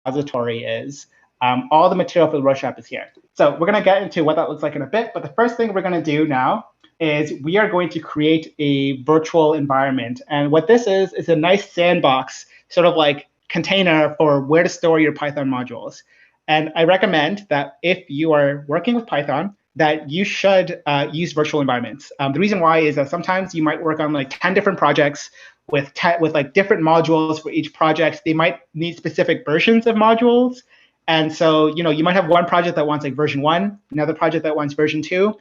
repository is. All the material for the workshop is here. So we're going to get into what that looks like in a bit. But the first thing we're going to do now is we are going to create a virtual environment. And what this is a nice sandbox, sort of like container for where to store your Python modules. And I recommend that if you are working with Python, that you should use virtual environments. The reason why is that sometimes you might work on like 10 different projects with like different modules for each project. They might need specific versions of modules. And so, you might have one project that wants like version 1, another project that wants version 2.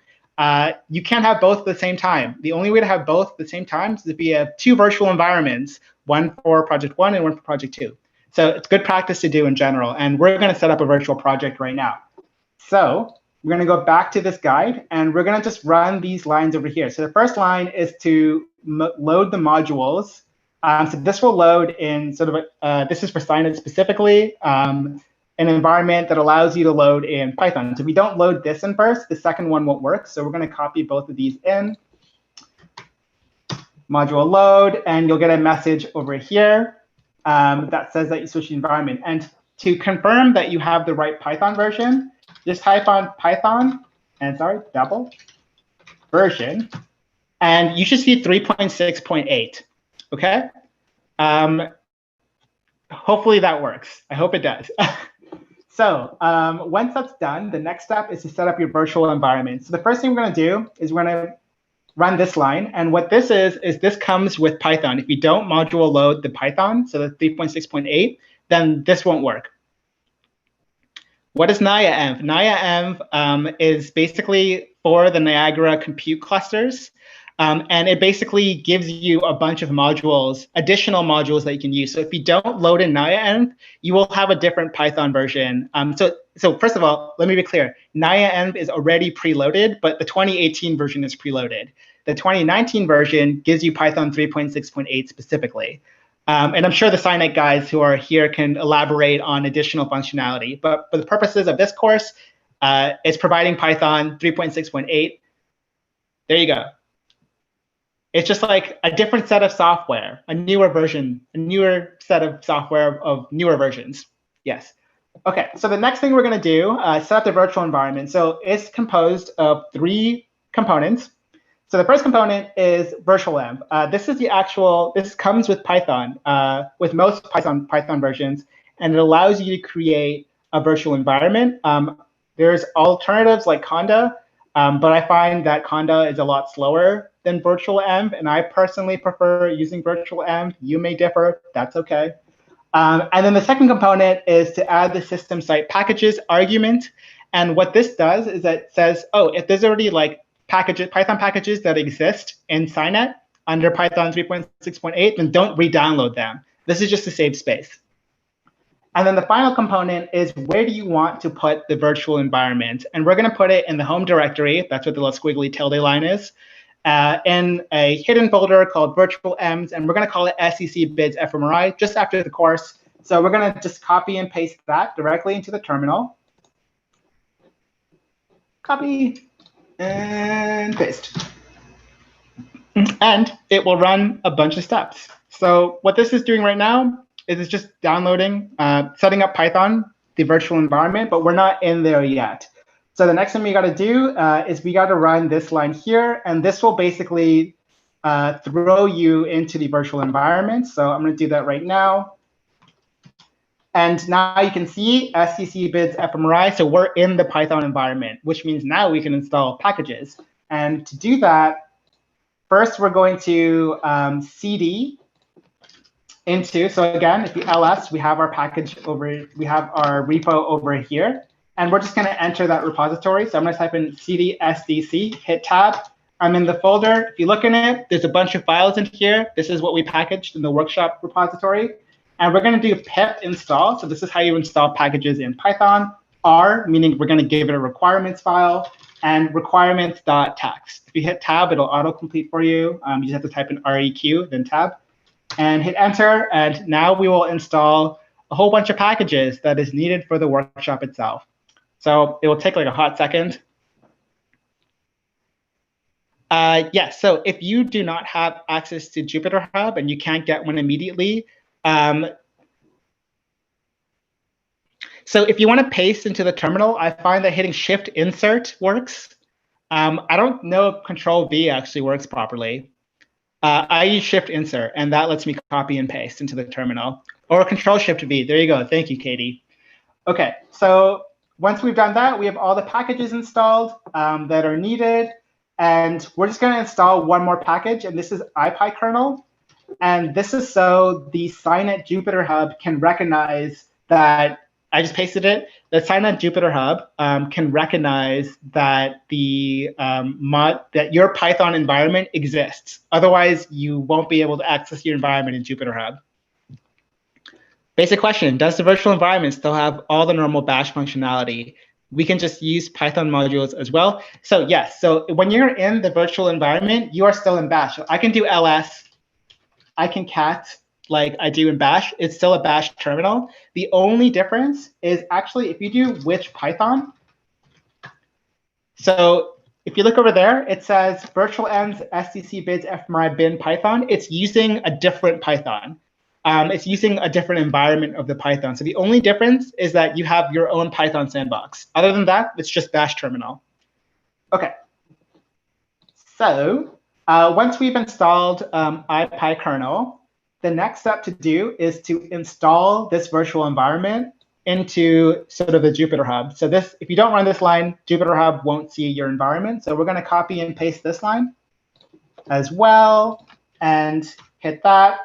You can't have both at the same time. The only way to have both at the same time is if you have 2 virtual environments, one for project 1 and one for project 2. So it's good practice to do in general. And we're going to set up a virtual project right now. So we're going to go back to this guide, and we're going to just run these lines over here. So the first line is to load the modules. So this will load in sort of this is for Signet specifically, an environment that allows you to load in Python. So if we don't load this in first, the second one won't work. So we're going to copy both of these in. Module load, and you'll get a message over here that says that you switch the environment. And to confirm that you have the right Python version, just type on Python, and double version, and you should see 3.6.8. Okay. Hopefully that works. I hope it does. So once that's done, the next step is to set up your virtual environment. So the first thing we're going to do is we're going to run this line. And what this is this comes with Python. If you don't module load the Python, so the 3.6.8, then this won't work. What is nilearn? nilearn is basically for the Niagara compute clusters. And it basically gives you a bunch of modules, additional modules that you can use. So if you don't load in nilearn, you will have a different Python version. So first of all, let me be clear. nilearn is already preloaded, but the 2018 version is preloaded. The 2019 version gives you Python 3.6.8 specifically. And I'm sure the Signet guys who are here can elaborate on additional functionality. But for the purposes of this course, it's providing Python 3.6.8. There you go. It's just like a different set of software, a newer version, a newer set of software of newer versions. Yes. OK, so the next thing we're going to do, set up the virtual environment. So it's composed of 3 components. So the first component is virtual env. This is the actual, this comes with Python, with most Python versions, and it allows you to create a virtual environment. There's alternatives like Conda, but I find that Conda is a lot slower than virtual env, and I personally prefer using virtual env. You may differ, that's OK. And then the second component is to add the system site packages argument. And what this does is it says, oh, if there's already like Python packages that exist in Signet under Python 3.6.8, then don't re-download them. This is just to save space. And then the final component is where do you want to put the virtual environment? And we're going to put it in the home directory. That's what the little squiggly tilde line is. In a hidden folder called virtual ems, and we're going to call it SEC-bids FMRI just after the course. So we're going to just copy and paste that directly into the terminal. Copy and paste. And it will run a bunch of steps. So what this is doing right now is it's just downloading, setting up Python, the virtual environment, but we're not in there yet. So the next thing we got to do is we got to run this line here, and this will basically throw you into the virtual environment. So I'm going to do that right now. And now you can see SCC-bids FMRI. So we're in the Python environment, which means now we can install packages. And to do that, first we're going to cd into. So again, if you ls, we have our package over, we have our repo over here. And we're just going to enter that repository. So I'm going to type in cd sdc, hit tab. I'm in the folder. If you look in it, there's a bunch of files in here. This is what we packaged in the workshop repository. And we're going to do pip install. So this is how you install packages in Python. R, meaning we're going to give it a requirements file, and requirements.txt. If you hit tab, it'll autocomplete for you. You just have to type in REQ, then tab, and hit enter. And now we will install a whole bunch of packages that is needed for the workshop itself. So it will take like a hot second. Yes, so if you do not have access to Jupyter Hub and you can't get one immediately, so if you want to paste into the terminal, I find that hitting Shift Insert works. I don't know if Control V actually works properly. I use Shift Insert, and that lets me copy and paste into the terminal. Or Control-Shift-V. There you go. Thank you, Katie. OK, so once we've done that, we have all the packages installed that are needed. And we're just going to install one more package. And this is IPyKernel. And this is so the Signet Jupyter Hub can recognize that I just pasted it. The Signet Jupyter Hub can recognize that that your Python environment exists. Otherwise, you won't be able to access your environment in Jupyter Hub. Basic question, does the virtual environment still have all the normal bash functionality? We can just use Python modules as well. So yes, so when you're in the virtual environment, you are still in bash. So I can do ls, I can cat like I do in bash. It's still a bash terminal. The only difference is actually if you do which Python. So if you look over there, it says virtual env STC bids fmri bin Python. It's using a different Python. It's using a different environment of the Python. So the only difference is that you have your own Python sandbox. Other than that, it's just bash terminal. OK. So once we've installed IPyKernel, the next step to do is to install this virtual environment into sort of the Jupyter Hub. So this, if you don't run this line, Jupyter Hub won't see your environment. So we're going to copy and paste this line as well and hit that.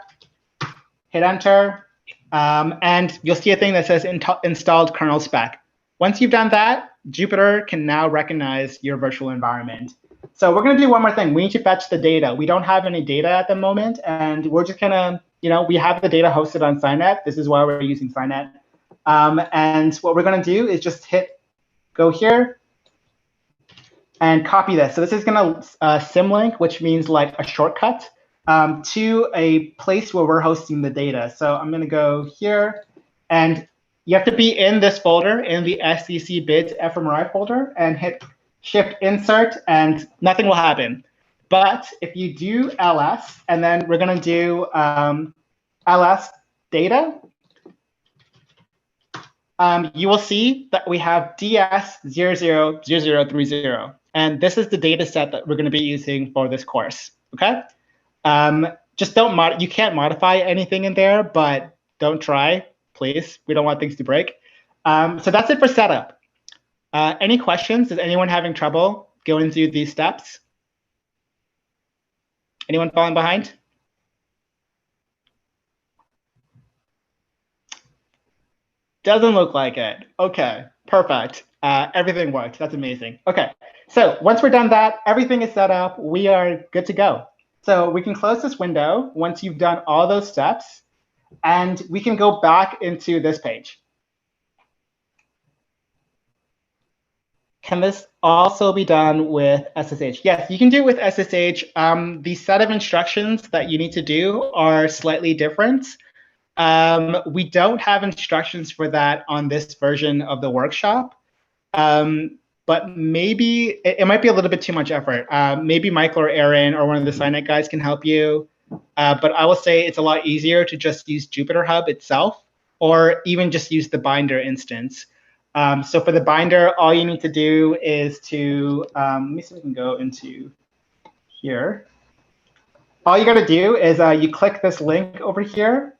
Hit enter, and you'll see a thing that says installed kernel spec. Once you've done that, Jupyter can now recognize your virtual environment. So we're going to do one more thing. We need to fetch the data. We don't have any data at the moment, and we're just going to, we have the data hosted on Signet. This is why we're using Signet. And what we're going to do is just go here and copy this. So this is going to symlink, which means like a shortcut. To a place where we're hosting the data. So I'm going to go here, and you have to be in this folder, in the SCC bids fMRI folder, and hit Shift Insert, and nothing will happen. But if you do ls, and then we're going to do ls data, you will see that we have DS000030, and this is the data set that we're going to be using for this course. OK. Just don't you can't modify anything in there, but don't try, please. We don't want things to break. So that's it for setup. Any questions? Is anyone having trouble going through these steps? Anyone falling behind? Doesn't look like it. OK, perfect. Everything worked. That's amazing. OK, so once we're done that, everything is set up. We are good to go. So we can close this window once you've done all those steps, and we can go back into this page. Can this also be done with SSH? Yes, you can do it with SSH. The set of instructions that you need to do are slightly different. We don't have instructions for that on this version of the workshop. But maybe it might be a little bit too much effort. Maybe Michael or Aaron or one of the Signet guys can help you. But I will say it's a lot easier to just use Jupyter Hub itself, or even just use the binder instance. So for the binder, all you need to do is to, let me see if we can go into here. All you got to do is you click this link over here.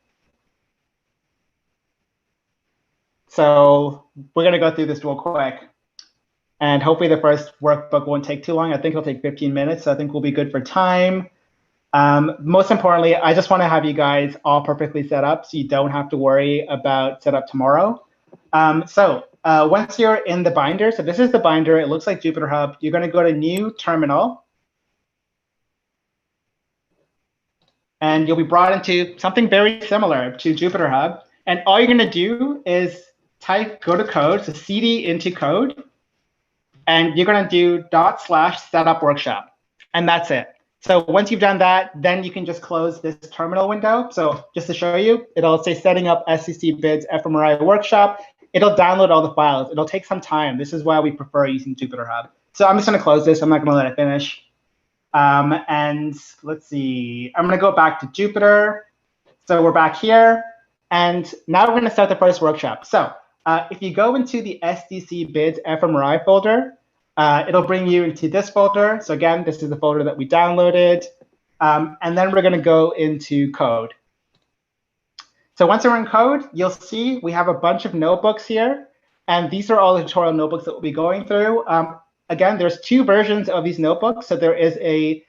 So we're going to go through this real quick. And hopefully the first workbook won't take too long. I think it'll take 15 minutes. So I think we'll be good for time. Most importantly, I just want to have you guys all perfectly set up so you don't have to worry about setup tomorrow. Once you're in the binder, so this is the binder. It looks like Jupyter Hub. You're going to go to New Terminal. And you'll be brought into something very similar to Jupyter Hub. And all you're going to do is go to code, so cd into code. And you're going to do /setup workshop. And that's it. So once you've done that, then you can just close this terminal window. So just to show you, it'll say setting up SCC bids fMRI workshop. It'll download all the files. It'll take some time. This is why we prefer using Jupyter Hub. So I'm just going to close this. I'm not going to let it finish. And let's see. I'm going to go back to Jupyter. So we're back here. And now we're going to start the first workshop. So if you go into the SDC bids fMRI folder, it'll bring you into this folder. So again, this is the folder that we downloaded. And then we're going to go into code. So once we're in code, you'll see we have a bunch of notebooks here. And these are all the tutorial notebooks that we'll be going through. Again, there's 2 versions of these notebooks. So there is a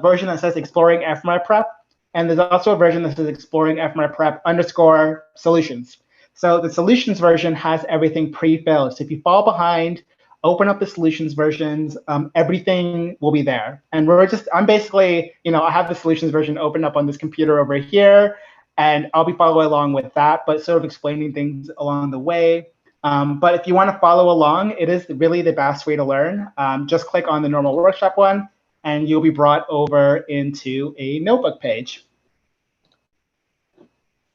version that says Exploring FMRI Prep. And there's also a version that says Exploring FMRI Prep _ solutions. So the solutions version has everything pre-filled. So if you fall behind, open up the solutions versions, everything will be there. And I'm basically, I have the solutions version open up on this computer over here, and I'll be following along with that, but sort of explaining things along the way. But if you want to follow along, it is really the best way to learn. Just click on the normal workshop one, and you'll be brought over into a notebook page.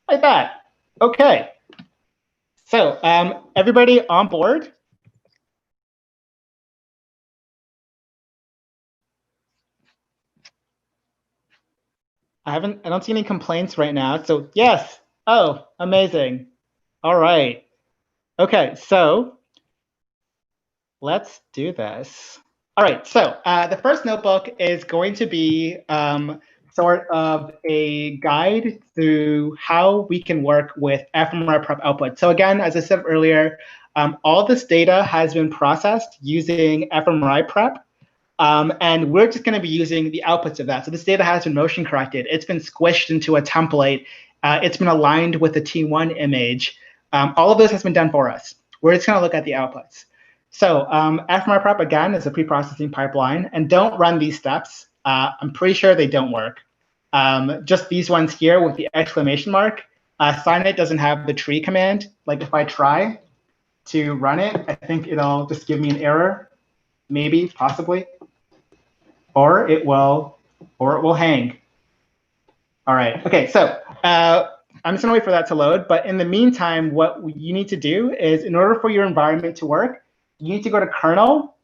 Like that. OK. So everybody on board? I don't see any complaints right now. So yes. Oh, amazing. All right. OK, so let's do this. All right, so the first notebook is going to be sort of a guide through how we can work with fMRI Prep output. So again, as I said earlier, all this data has been processed using fMRI Prep. And we're just going to be using the outputs of that. So this data has been motion corrected. It's been squished into a template. It's been aligned with the T1 image. All of this has been done for us. We're just going to look at the outputs. So FMRI Prep, again, is a pre-processing pipeline. And don't run these steps. I'm pretty sure they don't work. Just these ones here with the exclamation mark. Cyanide doesn't have the tree command. Like if I try to run it, I think it'll just give me an error. Maybe, possibly. Or it will hang. All right. OK, so I'm just going to wait for that to load. But in the meantime, what you need to do is, in order for your environment to work, you need to go to kernel.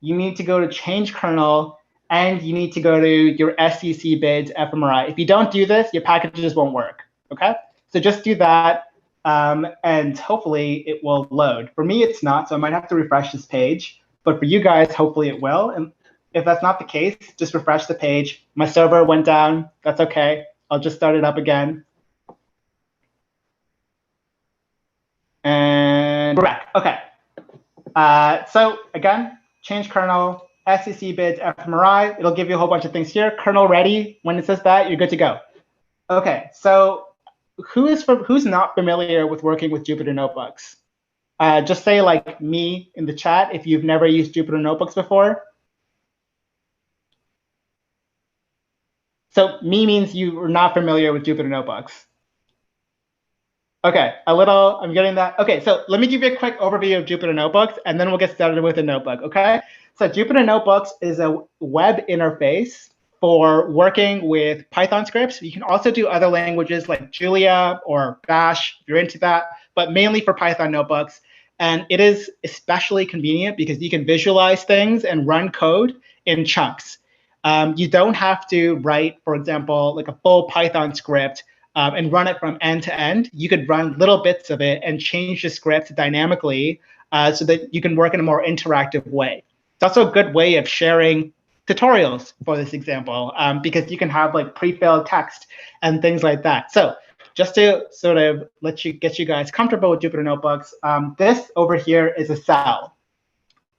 You need to go to change kernel. And you need to go to your SCC-bids FMRI. If you don't do this, your packages won't work. OK? So just do that. And hopefully, it will load. For me, it's not. So I might have to refresh this page. But for you guys, hopefully, it will. And if that's not the case, just refresh the page. My server went down. That's OK. I'll just start it up again. And we're back. OK. So again, change kernel, SCC-bids fMRI. It'll give you a whole bunch of things here. Kernel ready. When it says that, you're good to go. OK. So who's not familiar with working with Jupyter notebooks? Just say like me in the chat if you've never used Jupyter notebooks before. So me means you are not familiar with Jupyter notebooks. OK, I'm getting that. OK, so let me give you a quick overview of Jupyter notebooks, and then we'll get started with a notebook. OK, so Jupyter notebooks is a web interface for working with Python scripts. You can also do other languages like Julia or Bash if you're into that, but mainly for Python notebooks. And it is especially convenient because you can visualize things and run code in chunks. You don't have to write, for example, like a full Python script and run it from end to end. You could run little bits of it and change the script dynamically so that you can work in a more interactive way. It's also a good way of sharing tutorials for this example, because you can have like pre-filled text and things like that. So just to sort of get you guys comfortable with Jupyter notebooks, this over here is a cell.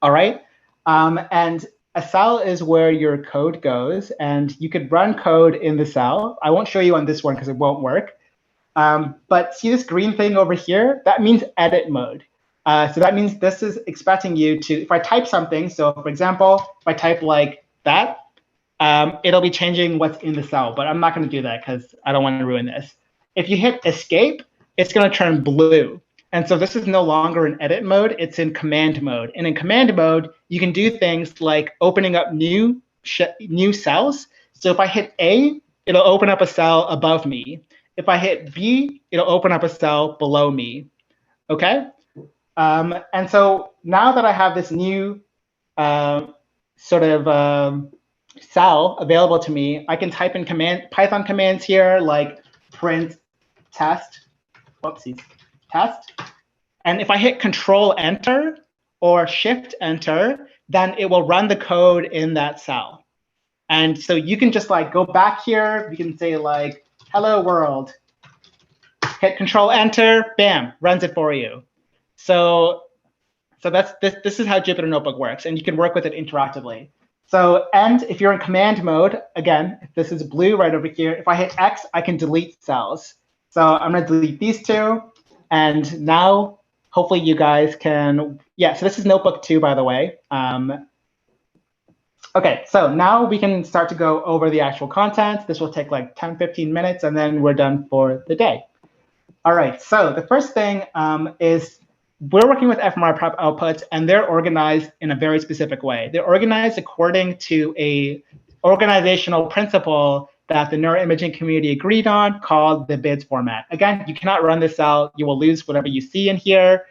All right. And a cell is where your code goes, and you could run code in the cell. I won't show you on this one because it won't work. But see this green thing over here? That means edit mode. So that means this is expecting you to, if I type something, so for example, if I type like that, it'll be changing what's in the cell. But I'm not going to do that because I don't want to ruin this. If you hit escape, it's going to turn blue. And so this is no longer in edit mode. It's in command mode. And in command mode, you can do things like opening up new cells. So if I hit A, it'll open up a cell above me. If I hit B, it'll open up a cell below me. OK? And so now that I have this new sort of cell available to me, I can type in Python commands here like print test. Whoopsies. Test. And if I hit Control Enter or Shift Enter, then it will run the code in that cell. And so you can just like go back here. You can say like, hello world. hit Control Enter, bam, runs it for you. So this is how Jupyter Notebook works, and you can work with it interactively. So, and if you're in command mode, again, if this is blue right over here, if I hit X, I can delete cells. So I'm going to delete these two, and now hopefully you guys can, yeah, so this is Notebook 2, by the way. Okay, so now we can start to go over the actual content. This will take like 10, 15 minutes, and then we're done for the day. All right, so the first thing is we're working with fMRI Prep outputs, and they're organized in a very specific way. They're organized according to a organizational principle that the neuroimaging community agreed on called the BIDS format. Again, you cannot run this out. You will lose whatever you see in here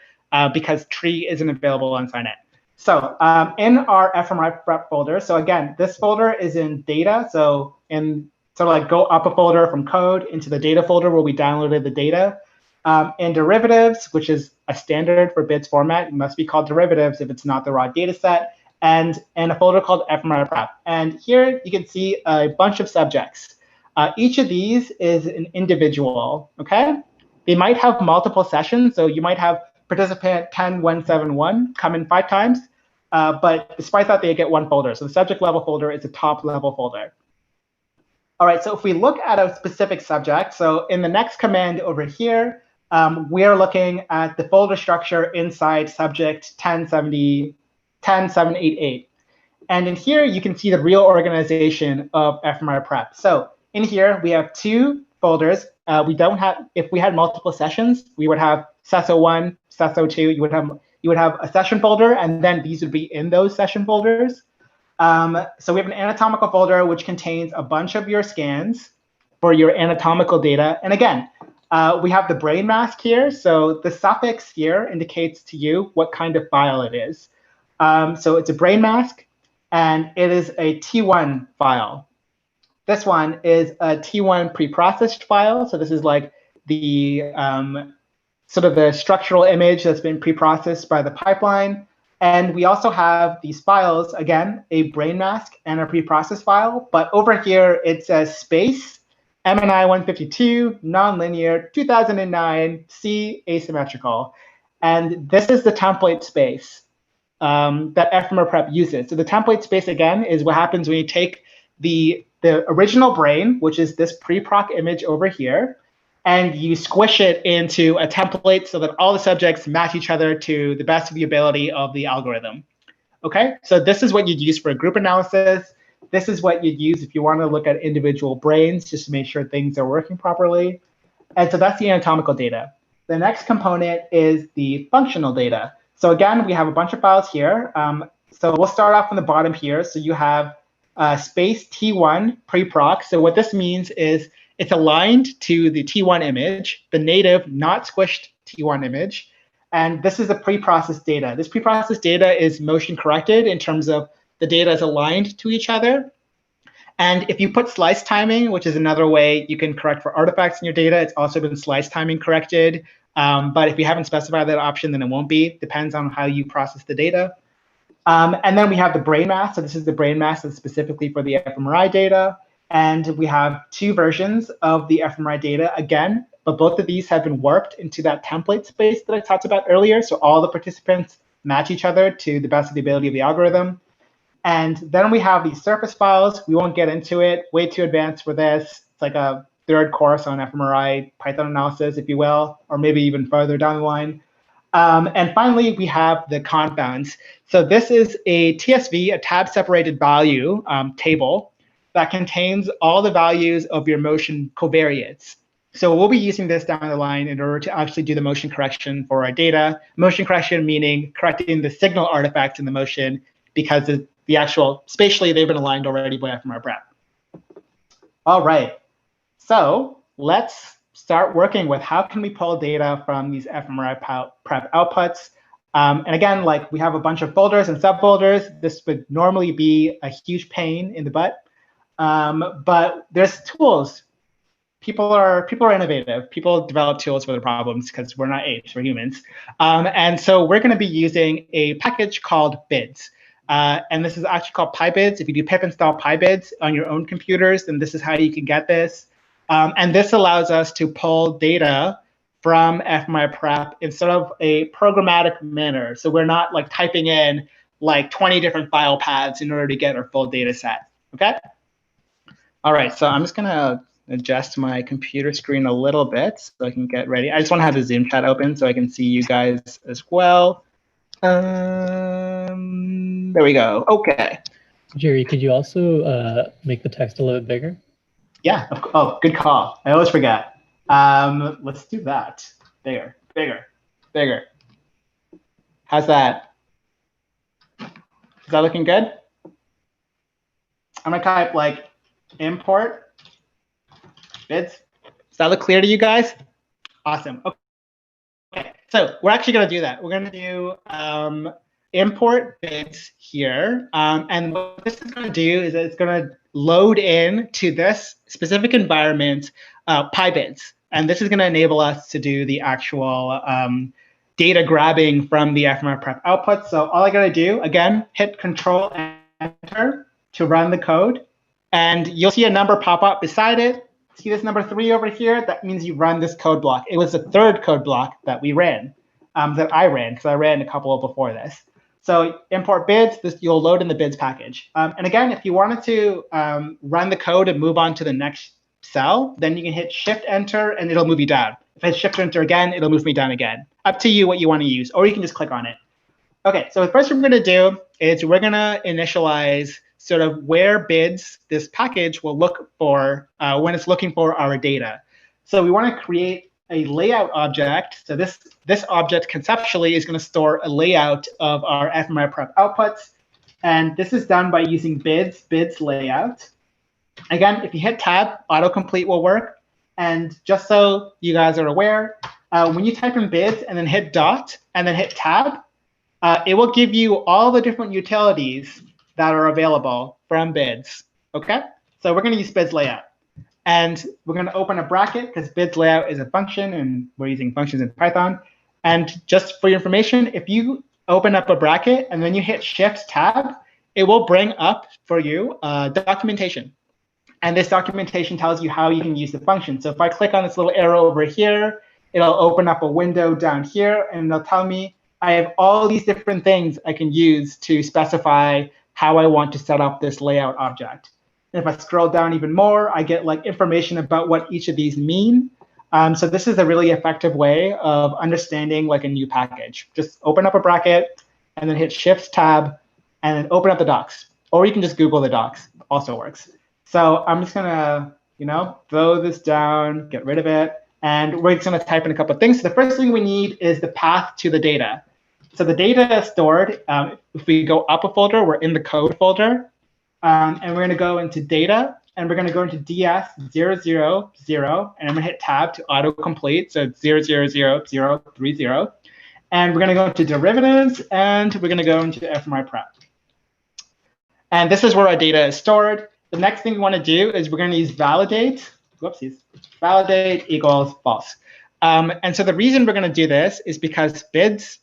because tree isn't available on Signet. So in our fMRI Prep folder, so again, this folder is in data. So like go up a folder from code into the data folder where we downloaded the data. And derivatives, which is a standard for BIDS format, it must be called derivatives if it's not the raw data set, and a folder called fMRI Prep. And here you can see a bunch of subjects. Each of these is an individual, okay? They might have multiple sessions, so you might have participant 10171 come in 5 times, but despite that, they get one folder. So the subject level folder is a top level folder. All right, so if we look at a specific subject, so in the next command over here, we are looking at the folder structure inside subject 10788. And in here, you can see the real organization of fMRI Prep. So in here, we have 2 folders. We don't have, if we had multiple sessions, we would have SES01, SES02. You would have a session folder, and then these would be in those session folders. So we have an anatomical folder which contains a bunch of your scans for your anatomical data. And again, we have the brain mask here. So the suffix here indicates to you what kind of file it is. So it's a brain mask, and it is a T1 file. This one is a T1 preprocessed file. So this is like the sort of the structural image that's been preprocessed by the pipeline. And we also have these files, again, a brain mask and a preprocessed file. But over here, it says space, MNI 152, nonlinear, 2009, C, asymmetrical. And this is the template space that fMRI Prep uses. So the template space, again, is what happens when you take the original brain, which is this preproc image over here, and you squish it into a template so that all the subjects match each other to the best of the ability of the algorithm. Okay, so this is what you'd use for a group analysis. This is what you'd use if you want to look at individual brains just to make sure things are working properly. And so that's the anatomical data. The next component is the functional data. So again, we have a bunch of files here. So we'll start off from the bottom here. So you have space T1 preproc. So what this means is it's aligned to the T1 image, the native, not squished T1 image. And this is the preprocessed data. This preprocessed data is motion corrected in terms of the data is aligned to each other. And if you put slice timing, which is another way you can correct for artifacts in your data, it's also been slice timing corrected. But if you haven't specified that option, then it won't be. Depends on how you process the data. And then we have the brain mask. So this is the brain mask that's specifically for the fMRI data. And we have 2 versions of the fMRI data again, but both of these have been warped into that template space that I talked about earlier. So all the participants match each other to the best of the ability of the algorithm. And then we have these surface files. We won't get into it, way too advanced for this. It's like a 3rd course on fMRI Python analysis, if you will, or maybe even further down the line. And finally, we have the confounds. So this is a TSV, a tab-separated value table that contains all the values of your motion covariates. So we'll be using this down the line in order to actually do the motion correction for our data. Motion correction meaning correcting the signal artifacts in the motion because the actual, spatially, they've been aligned already by fMRI Prep. All right, so let's start working with how can we pull data from these fMRI Prep outputs. And again, like we have a bunch of folders and subfolders. This would normally be a huge pain in the butt. But there's tools. People are innovative. People develop tools for their problems because we're not apes, we're humans. And so we're going to be using a package called BIDS. And this is actually called PyBids. If you do pip install PyBids on your own computers, then this is how you can get this. And this allows us to pull data from FMRI Prep in sort of a programmatic manner. So we're not like typing in like 20 different file paths in order to get our full data set. Okay? All right, so I'm just gonna adjust my computer screen a little bit so I can get ready. I just want to have the Zoom chat open so I can see you guys as well. There we go. Okay. Jerry, could you also make the text a little bit bigger? Yeah. Oh, good call. I always forget. Let's do that. Bigger, bigger, bigger. How's that? Is that looking good? I'm gonna type like import bids. Does that look clear to you guys? Awesome. Okay. So we're actually gonna do that. We're gonna do import bids here. And what this is gonna do is it's gonna load in to this specific environment PyBids. And this is gonna enable us to do the actual data grabbing from the FMRI Prep output. So all I gotta do, again, hit Control Enter to run the code. And you'll see a number pop up beside it. See this number 3 over here? That means you run this code block. It was the third code block that we ran, that I ran, because I ran a couple before this. So import bids, you'll load in the bids package. And again, if you wanted to run the code and move on to the next cell, then you can hit Shift Enter and it'll move you down. If I hit Shift Enter again, it'll move me down again. Up to you what you want to use, or you can just click on it. Okay, so the first thing we're going to do is we're going to initialize sort of where bids this package will look for when it's looking for our data. So we want to create a layout object. So this object conceptually is going to store a layout of our FMRI Prep outputs. And this is done by using bids layout. Again, if you hit tab, autocomplete will work. And just so you guys are aware, when you type in bids and then hit dot and then hit tab, it will give you all the different utilities that are available from bids. Okay, so we're going to use bids layout. And we're going to open a bracket because bids layout is a function and we're using functions in Python. And just for your information, if you open up a bracket and then you hit Shift Tab, it will bring up for you documentation. And this documentation tells you how you can use the function. So if I click on this little arrow over here, it'll open up a window down here and it'll tell me I have all these different things I can use to specify how I want to set up this layout object. And if I scroll down even more, I get like information about what each of these mean. So this is a really effective way of understanding like a new package. Just open up a bracket and then hit Shift Tab and then open up the docs. Or you can just Google the docs, also works. So I'm just gonna, throw this down, get rid of it. And we're just gonna type in a couple of things. So the first thing we need is the path to the data. So the data is stored. If we go up a folder, we're in the code folder. And we're going to go into data, and we're going to go into DS000, and I'm going to hit tab to autocomplete. So 00030. And we're going to go into derivatives, and we're going to go into FMRI Prep. And this is where our data is stored. The next thing we want to do is we're going to use validate. Whoopsies. Validate equals false. And so the reason we're going to do this is because bids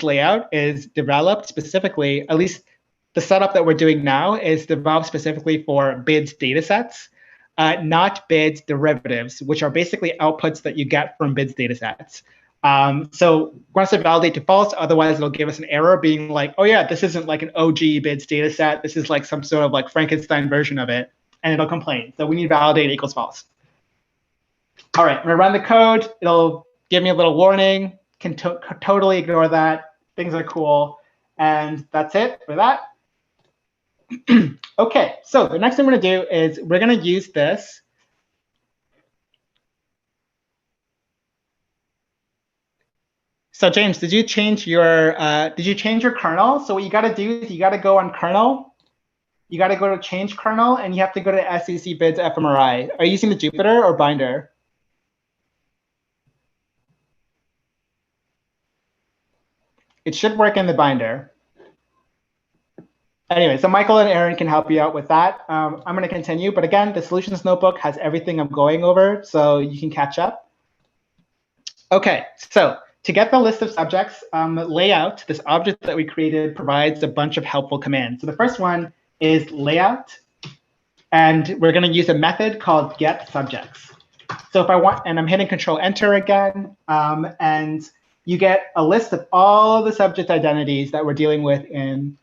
layout is developed specifically, at least the setup that we're doing now is developed specifically for bids datasets, not bids derivatives, which are basically outputs that you get from bids datasets. So we're going to validate to false, otherwise it'll give us an error being like, oh yeah, this isn't like an OG bids dataset. This is like some sort of like Frankenstein version of it, and it'll complain. So we need validate equals false. All right, I'm going to run the code. It'll give me a little warning. Can totally ignore that. Things are cool. And that's it for that. Okay, so the next thing we're going to do is we're going to use this. So James, did you change your kernel? So what you got to do is you got to go on kernel. You got to go to change kernel, and you have to go to SEC bids FMRI. Are you using the Jupyter or Binder? It should work in the Binder. Anyway, so Michael and Aaron can help you out with that. I'm going to continue. But again, the solutions notebook has everything I'm going over, so you can catch up. OK, so to get the list of subjects, layout, this object that we created, provides a bunch of helpful commands. So the first one is layout. And we're going to use a method called getSubjects. So if I want, and I'm hitting Control Enter again, and you get a list of all the subject identities that we're dealing with in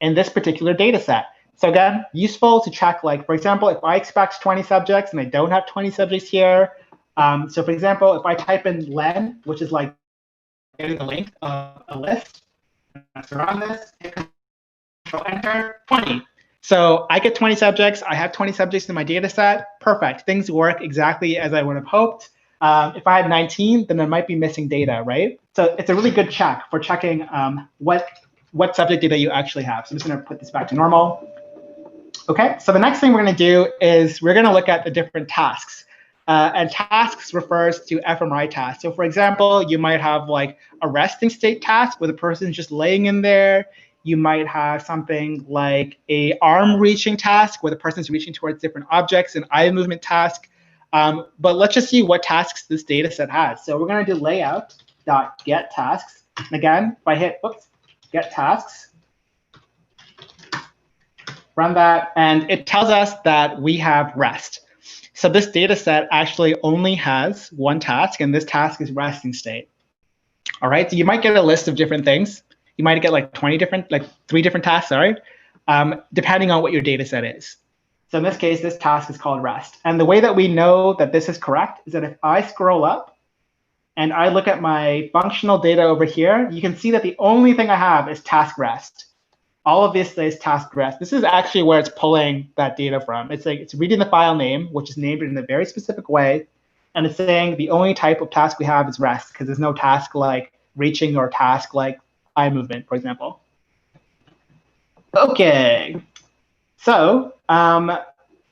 this particular data set. So again, useful to check, like, for example, if I expect 20 subjects and I don't have 20 subjects here. So for example, if I type in len, which is like getting the length of a list, around this, hit Control Enter, 20. So I get 20 subjects. I have 20 subjects in my data set. Perfect. Things work exactly as I would have hoped. If I had 19, then I might be missing data, right? So it's a really good check for checking what subject data you actually have. So I'm just going to put this back to normal. OK, so the next thing we're going to do is we're going to look at the different tasks. And tasks refers to fMRI tasks. So for example, you might have like a resting state task where the person's just laying in there. You might have something like a arm reaching task where the person's reaching towards different objects, an eye movement task. But let's just see what tasks this data set has. So we're going to do layout.get tasks. And again, if I hit get tasks, run that, and it tells us that we have rest. So this data set actually only has one task, and this task is resting state. All right, so you might get a list of different things. You might get like 3 different tasks, sorry, depending on what your data set is. So in this case, this task is called rest. And the way that we know that this is correct is that if I scroll up and I look at my functional data over here, you can see that the only thing I have is task rest. All of this is task rest. This is actually where it's pulling that data from. It's like it's reading the file name, which is named in a very specific way, and it's saying the only type of task we have is rest because there's no task like reaching or task like eye movement, for example. OK, so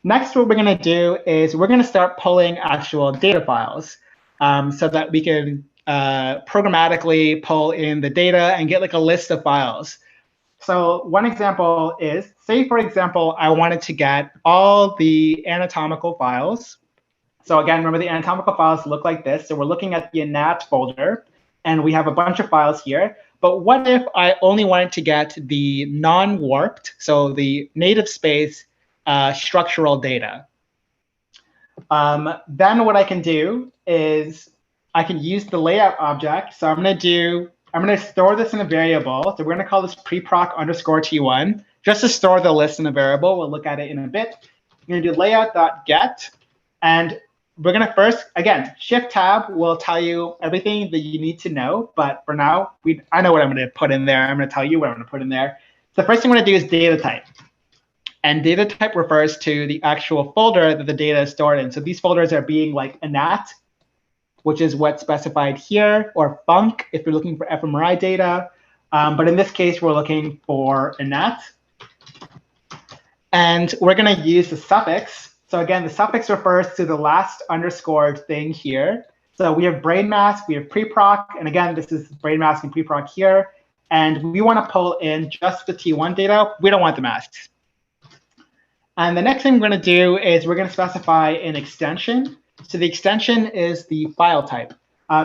next what we're going to do is we're going to start pulling actual data files so that we can programmatically pull in the data and get like a list of files. So one example is, say, for example, I wanted to get all the anatomical files. So again, remember the anatomical files look like this. So we're looking at the anat folder, and we have a bunch of files here. But what if I only wanted to get the non-warped, so the native space structural data? Then what I can do is I can use the layout object. So I'm going to store this in a variable. So we're going to call this preproc_t1 just to store the list in a variable. We'll look at it in a bit. You're going to do layout.get. And we're going to first, again, Shift-Tab will tell you everything that you need to know. But for now, I know what I'm going to put in there. I'm going to tell you what I'm going to put in there. So the first thing I'm going to do is data type. And data type refers to the actual folder that the data is stored in. So these folders are being like anat, which is what's specified here, or func if you're looking for fMRI data. But in this case, we're looking for anat. And we're going to use the suffix. So again, the suffix refers to the last underscored thing here. So we have brain mask, we have preproc. And again, this is brain mask and preproc here. And we want to pull in just the T1 data. We don't want the masks. And the next thing we're going to do is we're going to specify an extension. So the extension is the file type.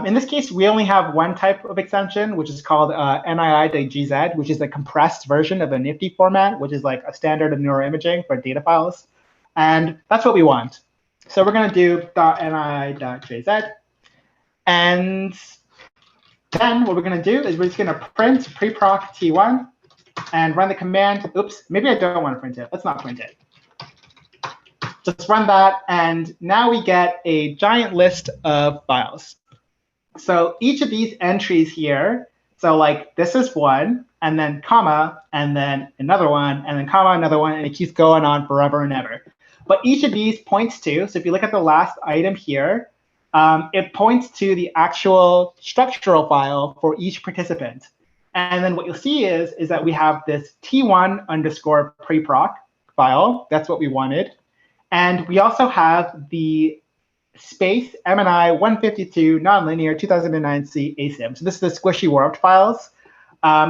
In this case, we only have one type of extension, which is called nii.gz, which is the compressed version of a NIfTY format, which is like a standard of neuroimaging for data files. And that's what we want. So we're going to do .nii.jz. And then what we're going to do is we're just going to print preproc t1 and run the command. Oops, maybe I don't want to print it. Let's not print it. Just run that, and now we get a giant list of files. So each of these entries here, so like this is one, and then comma, and then another one, and then comma, another one, and it keeps going on forever and ever. But each of these points to, so if you look at the last item here, it points to the actual structural file for each participant. And then what you'll see is that we have this T1_preproc file. That's what we wanted. And we also have the space MNI 152 nonlinear 2009C ASIM. So this is the squishy warped files.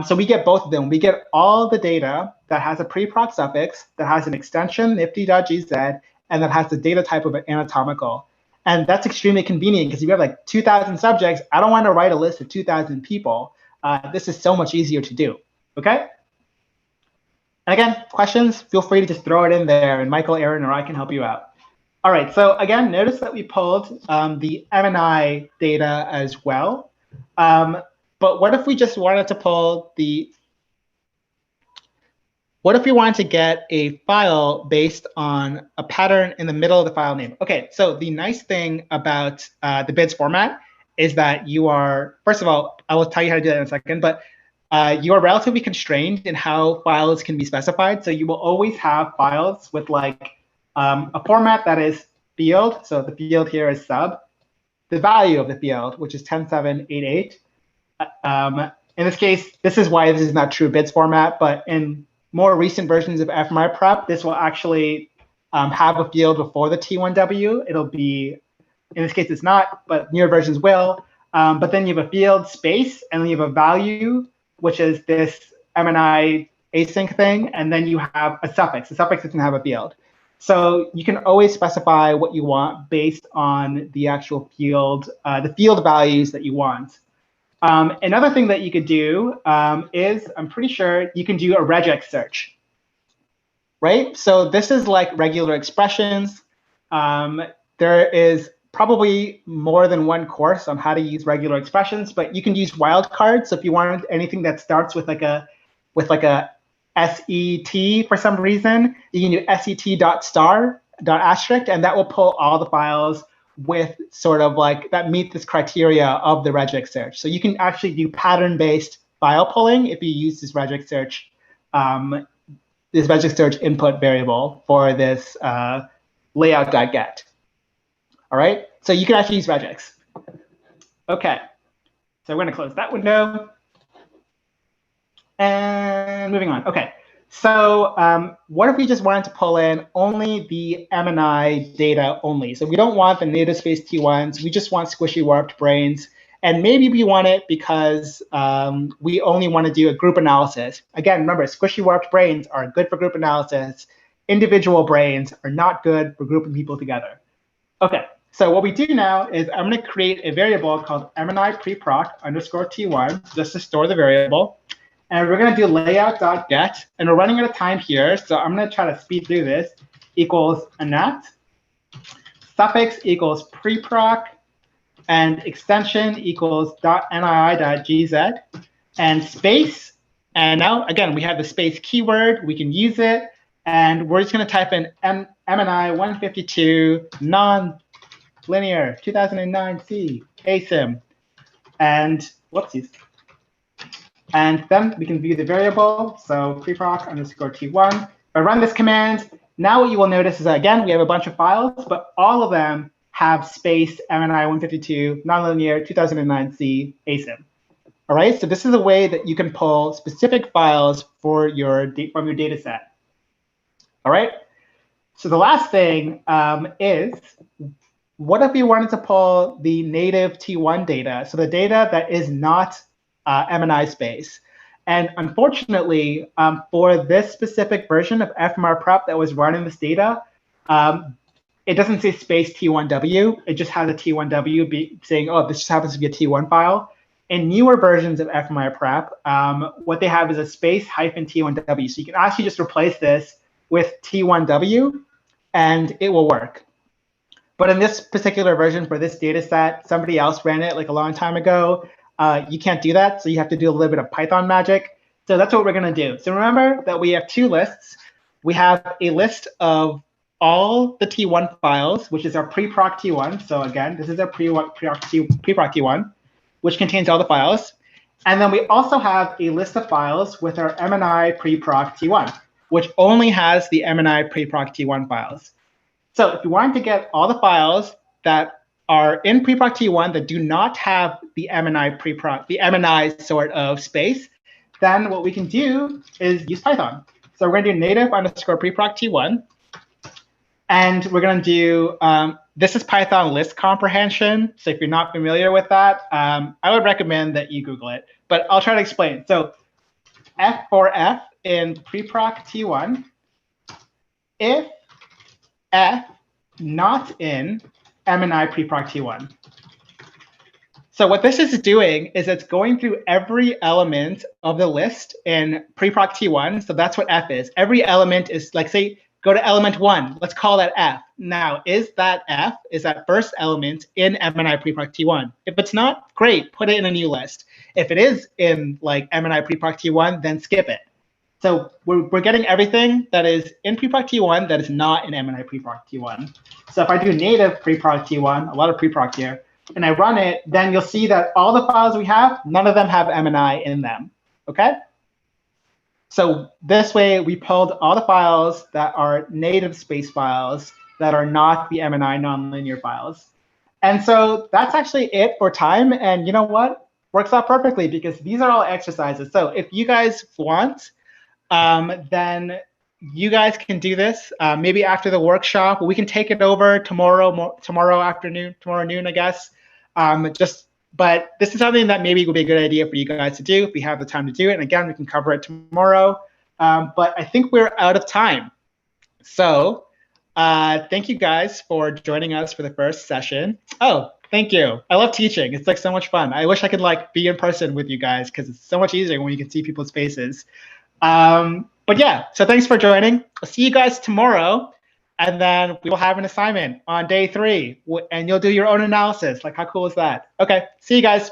So we get both of them. We get all the data that has a preproc suffix, that has an extension, nifty.gz, and that has the data type of an anatomical. And that's extremely convenient because if you have like 2,000 subjects, I don't want to write a list of 2,000 people. This is so much easier to do. OK? And again, questions, feel free to just throw it in there, and Michael, Aaron, or I can help you out. All right, so again, notice that we pulled the MRI data as well. But what if we just wanted to pull what if we wanted to get a file based on a pattern in the middle of the file name? Okay, so the nice thing about the BIDS format is that you are, first of all, I will tell you how to do that in a second, but you are relatively constrained in how files can be specified. So you will always have files with like a format that is field. So the field here is sub. The value of the field, which is 10788. In this case, this is why this is not true BIDS format, but in more recent versions of FMRI Prep, this will actually have a field before the T1W. It'll be, in this case, it's not, but newer versions will. But then you have a field space, and then you have a value, which is this MRI async thing, and then you have a suffix. The suffix doesn't have a field. So you can always specify what you want based on the actual field, the field values that you want. Another thing that you could do is, I'm pretty sure you can do a regex search, right? So this is like regular expressions. There is probably more than one course on how to use regular expressions, but you can use wildcards. So if you want anything that starts with like a SET for some reason, you can do set.star.asterisk, and that will pull all the files with sort of like that meet this criteria of the regex search. So you can actually do pattern-based file pulling if you use this regex search input variable for this layout.get. All right, so you can actually use regex. Okay, so we're going to close that window. And moving on. Okay, so what if we just wanted to pull in only the MRI data only? So we don't want the native space T1s. We just want squishy warped brains. And maybe we want it because we only want to do a group analysis. Again, remember, squishy warped brains are good for group analysis. Individual brains are not good for grouping people together. Okay, so what we do now is I'm going to create a variable called MRI Preproc underscore T1 just to store the variable. And we're going to do layout.get, and we're running out of time here, so I'm going to try to speed through this. Equals anat, suffix equals preproc, and extension equals .nii.gz, and space. And now, again, we have the space keyword. We can use it, and we're just going to type in MNI 152 non-linear 2009C ASIM, and whoopsies. And then we can view the variable, so preproc underscore T1. If I run this command, now what you will notice is that, again, we have a bunch of files, but all of them have space MNI 152 nonlinear 2009C ASIM. All right, so this is a way that you can pull specific files from your data set. All right, so the last thing is, what if we wanted to pull the native T1 data, so the data that is not MNI space? And unfortunately, for this specific version of FMR Prep that was running this data, it doesn't say space T1W. It just has a T1W saying, oh, this just happens to be a T1 file. In newer versions of FMR Prep, what they have is a space hyphen T1W. So you can actually just replace this with T1W, and it will work. But in this particular version for this data set, somebody else ran it like a long time ago. You can't do that, so you have to do a little bit of Python magic. So that's what we're going to do. So remember that we have two lists. We have a list of all the T1 files, which is our preproc T1. So again, this is our preproc T1, which contains all the files. And then we also have a list of files with our MNI preproc T1, which only has the MNI preproc T1 files. So if you want to get all the files that are in preproc T1 that do not have the MNI preproc, the MNI sort of space, then what we can do is use Python. So we're going to do native underscore preproc T1. And we're going to do, this is Python list comprehension. So if you're not familiar with that, I would recommend that you Google it. But I'll try to explain. So F for F in preproc T1, if F not in MNI preproc T1. So what this is doing is it's going through every element of the list in preproc T1. So that's what F is. Every element is, like, say go to element 1. Let's call that F. Now, is that F, is that first element in MRI Preproc T1? If it's not, great, put it in a new list. If it is in like MRI Preproc T1, then skip it. So we're getting everything that is in Preproc T1 that is not in MRI Preproc T1. So if I do native Preproc T1, a lot of Preproc here, and I run it, then you'll see that all the files we have, none of them have MRI in them, okay? So this way, we pulled all the files that are native space files that are not the MRI nonlinear files. And so that's actually it for time. And you know what? Works out perfectly because these are all exercises. So if you guys want, then you guys can do this maybe after the workshop. We can take it over tomorrow noon, I guess. But this is something that maybe would be a good idea for you guys to do if we have the time to do it. And again, we can cover it tomorrow. But I think we're out of time. So thank you guys for joining us for the first session. Oh, thank you. I love teaching. It's like so much fun. I wish I could like be in person with you guys because it's so much easier when you can see people's faces. But yeah, so thanks for joining. I'll see you guys tomorrow. And then we will have an assignment on day 3, and you'll do your own analysis. Like, how cool is that? Okay, see you guys.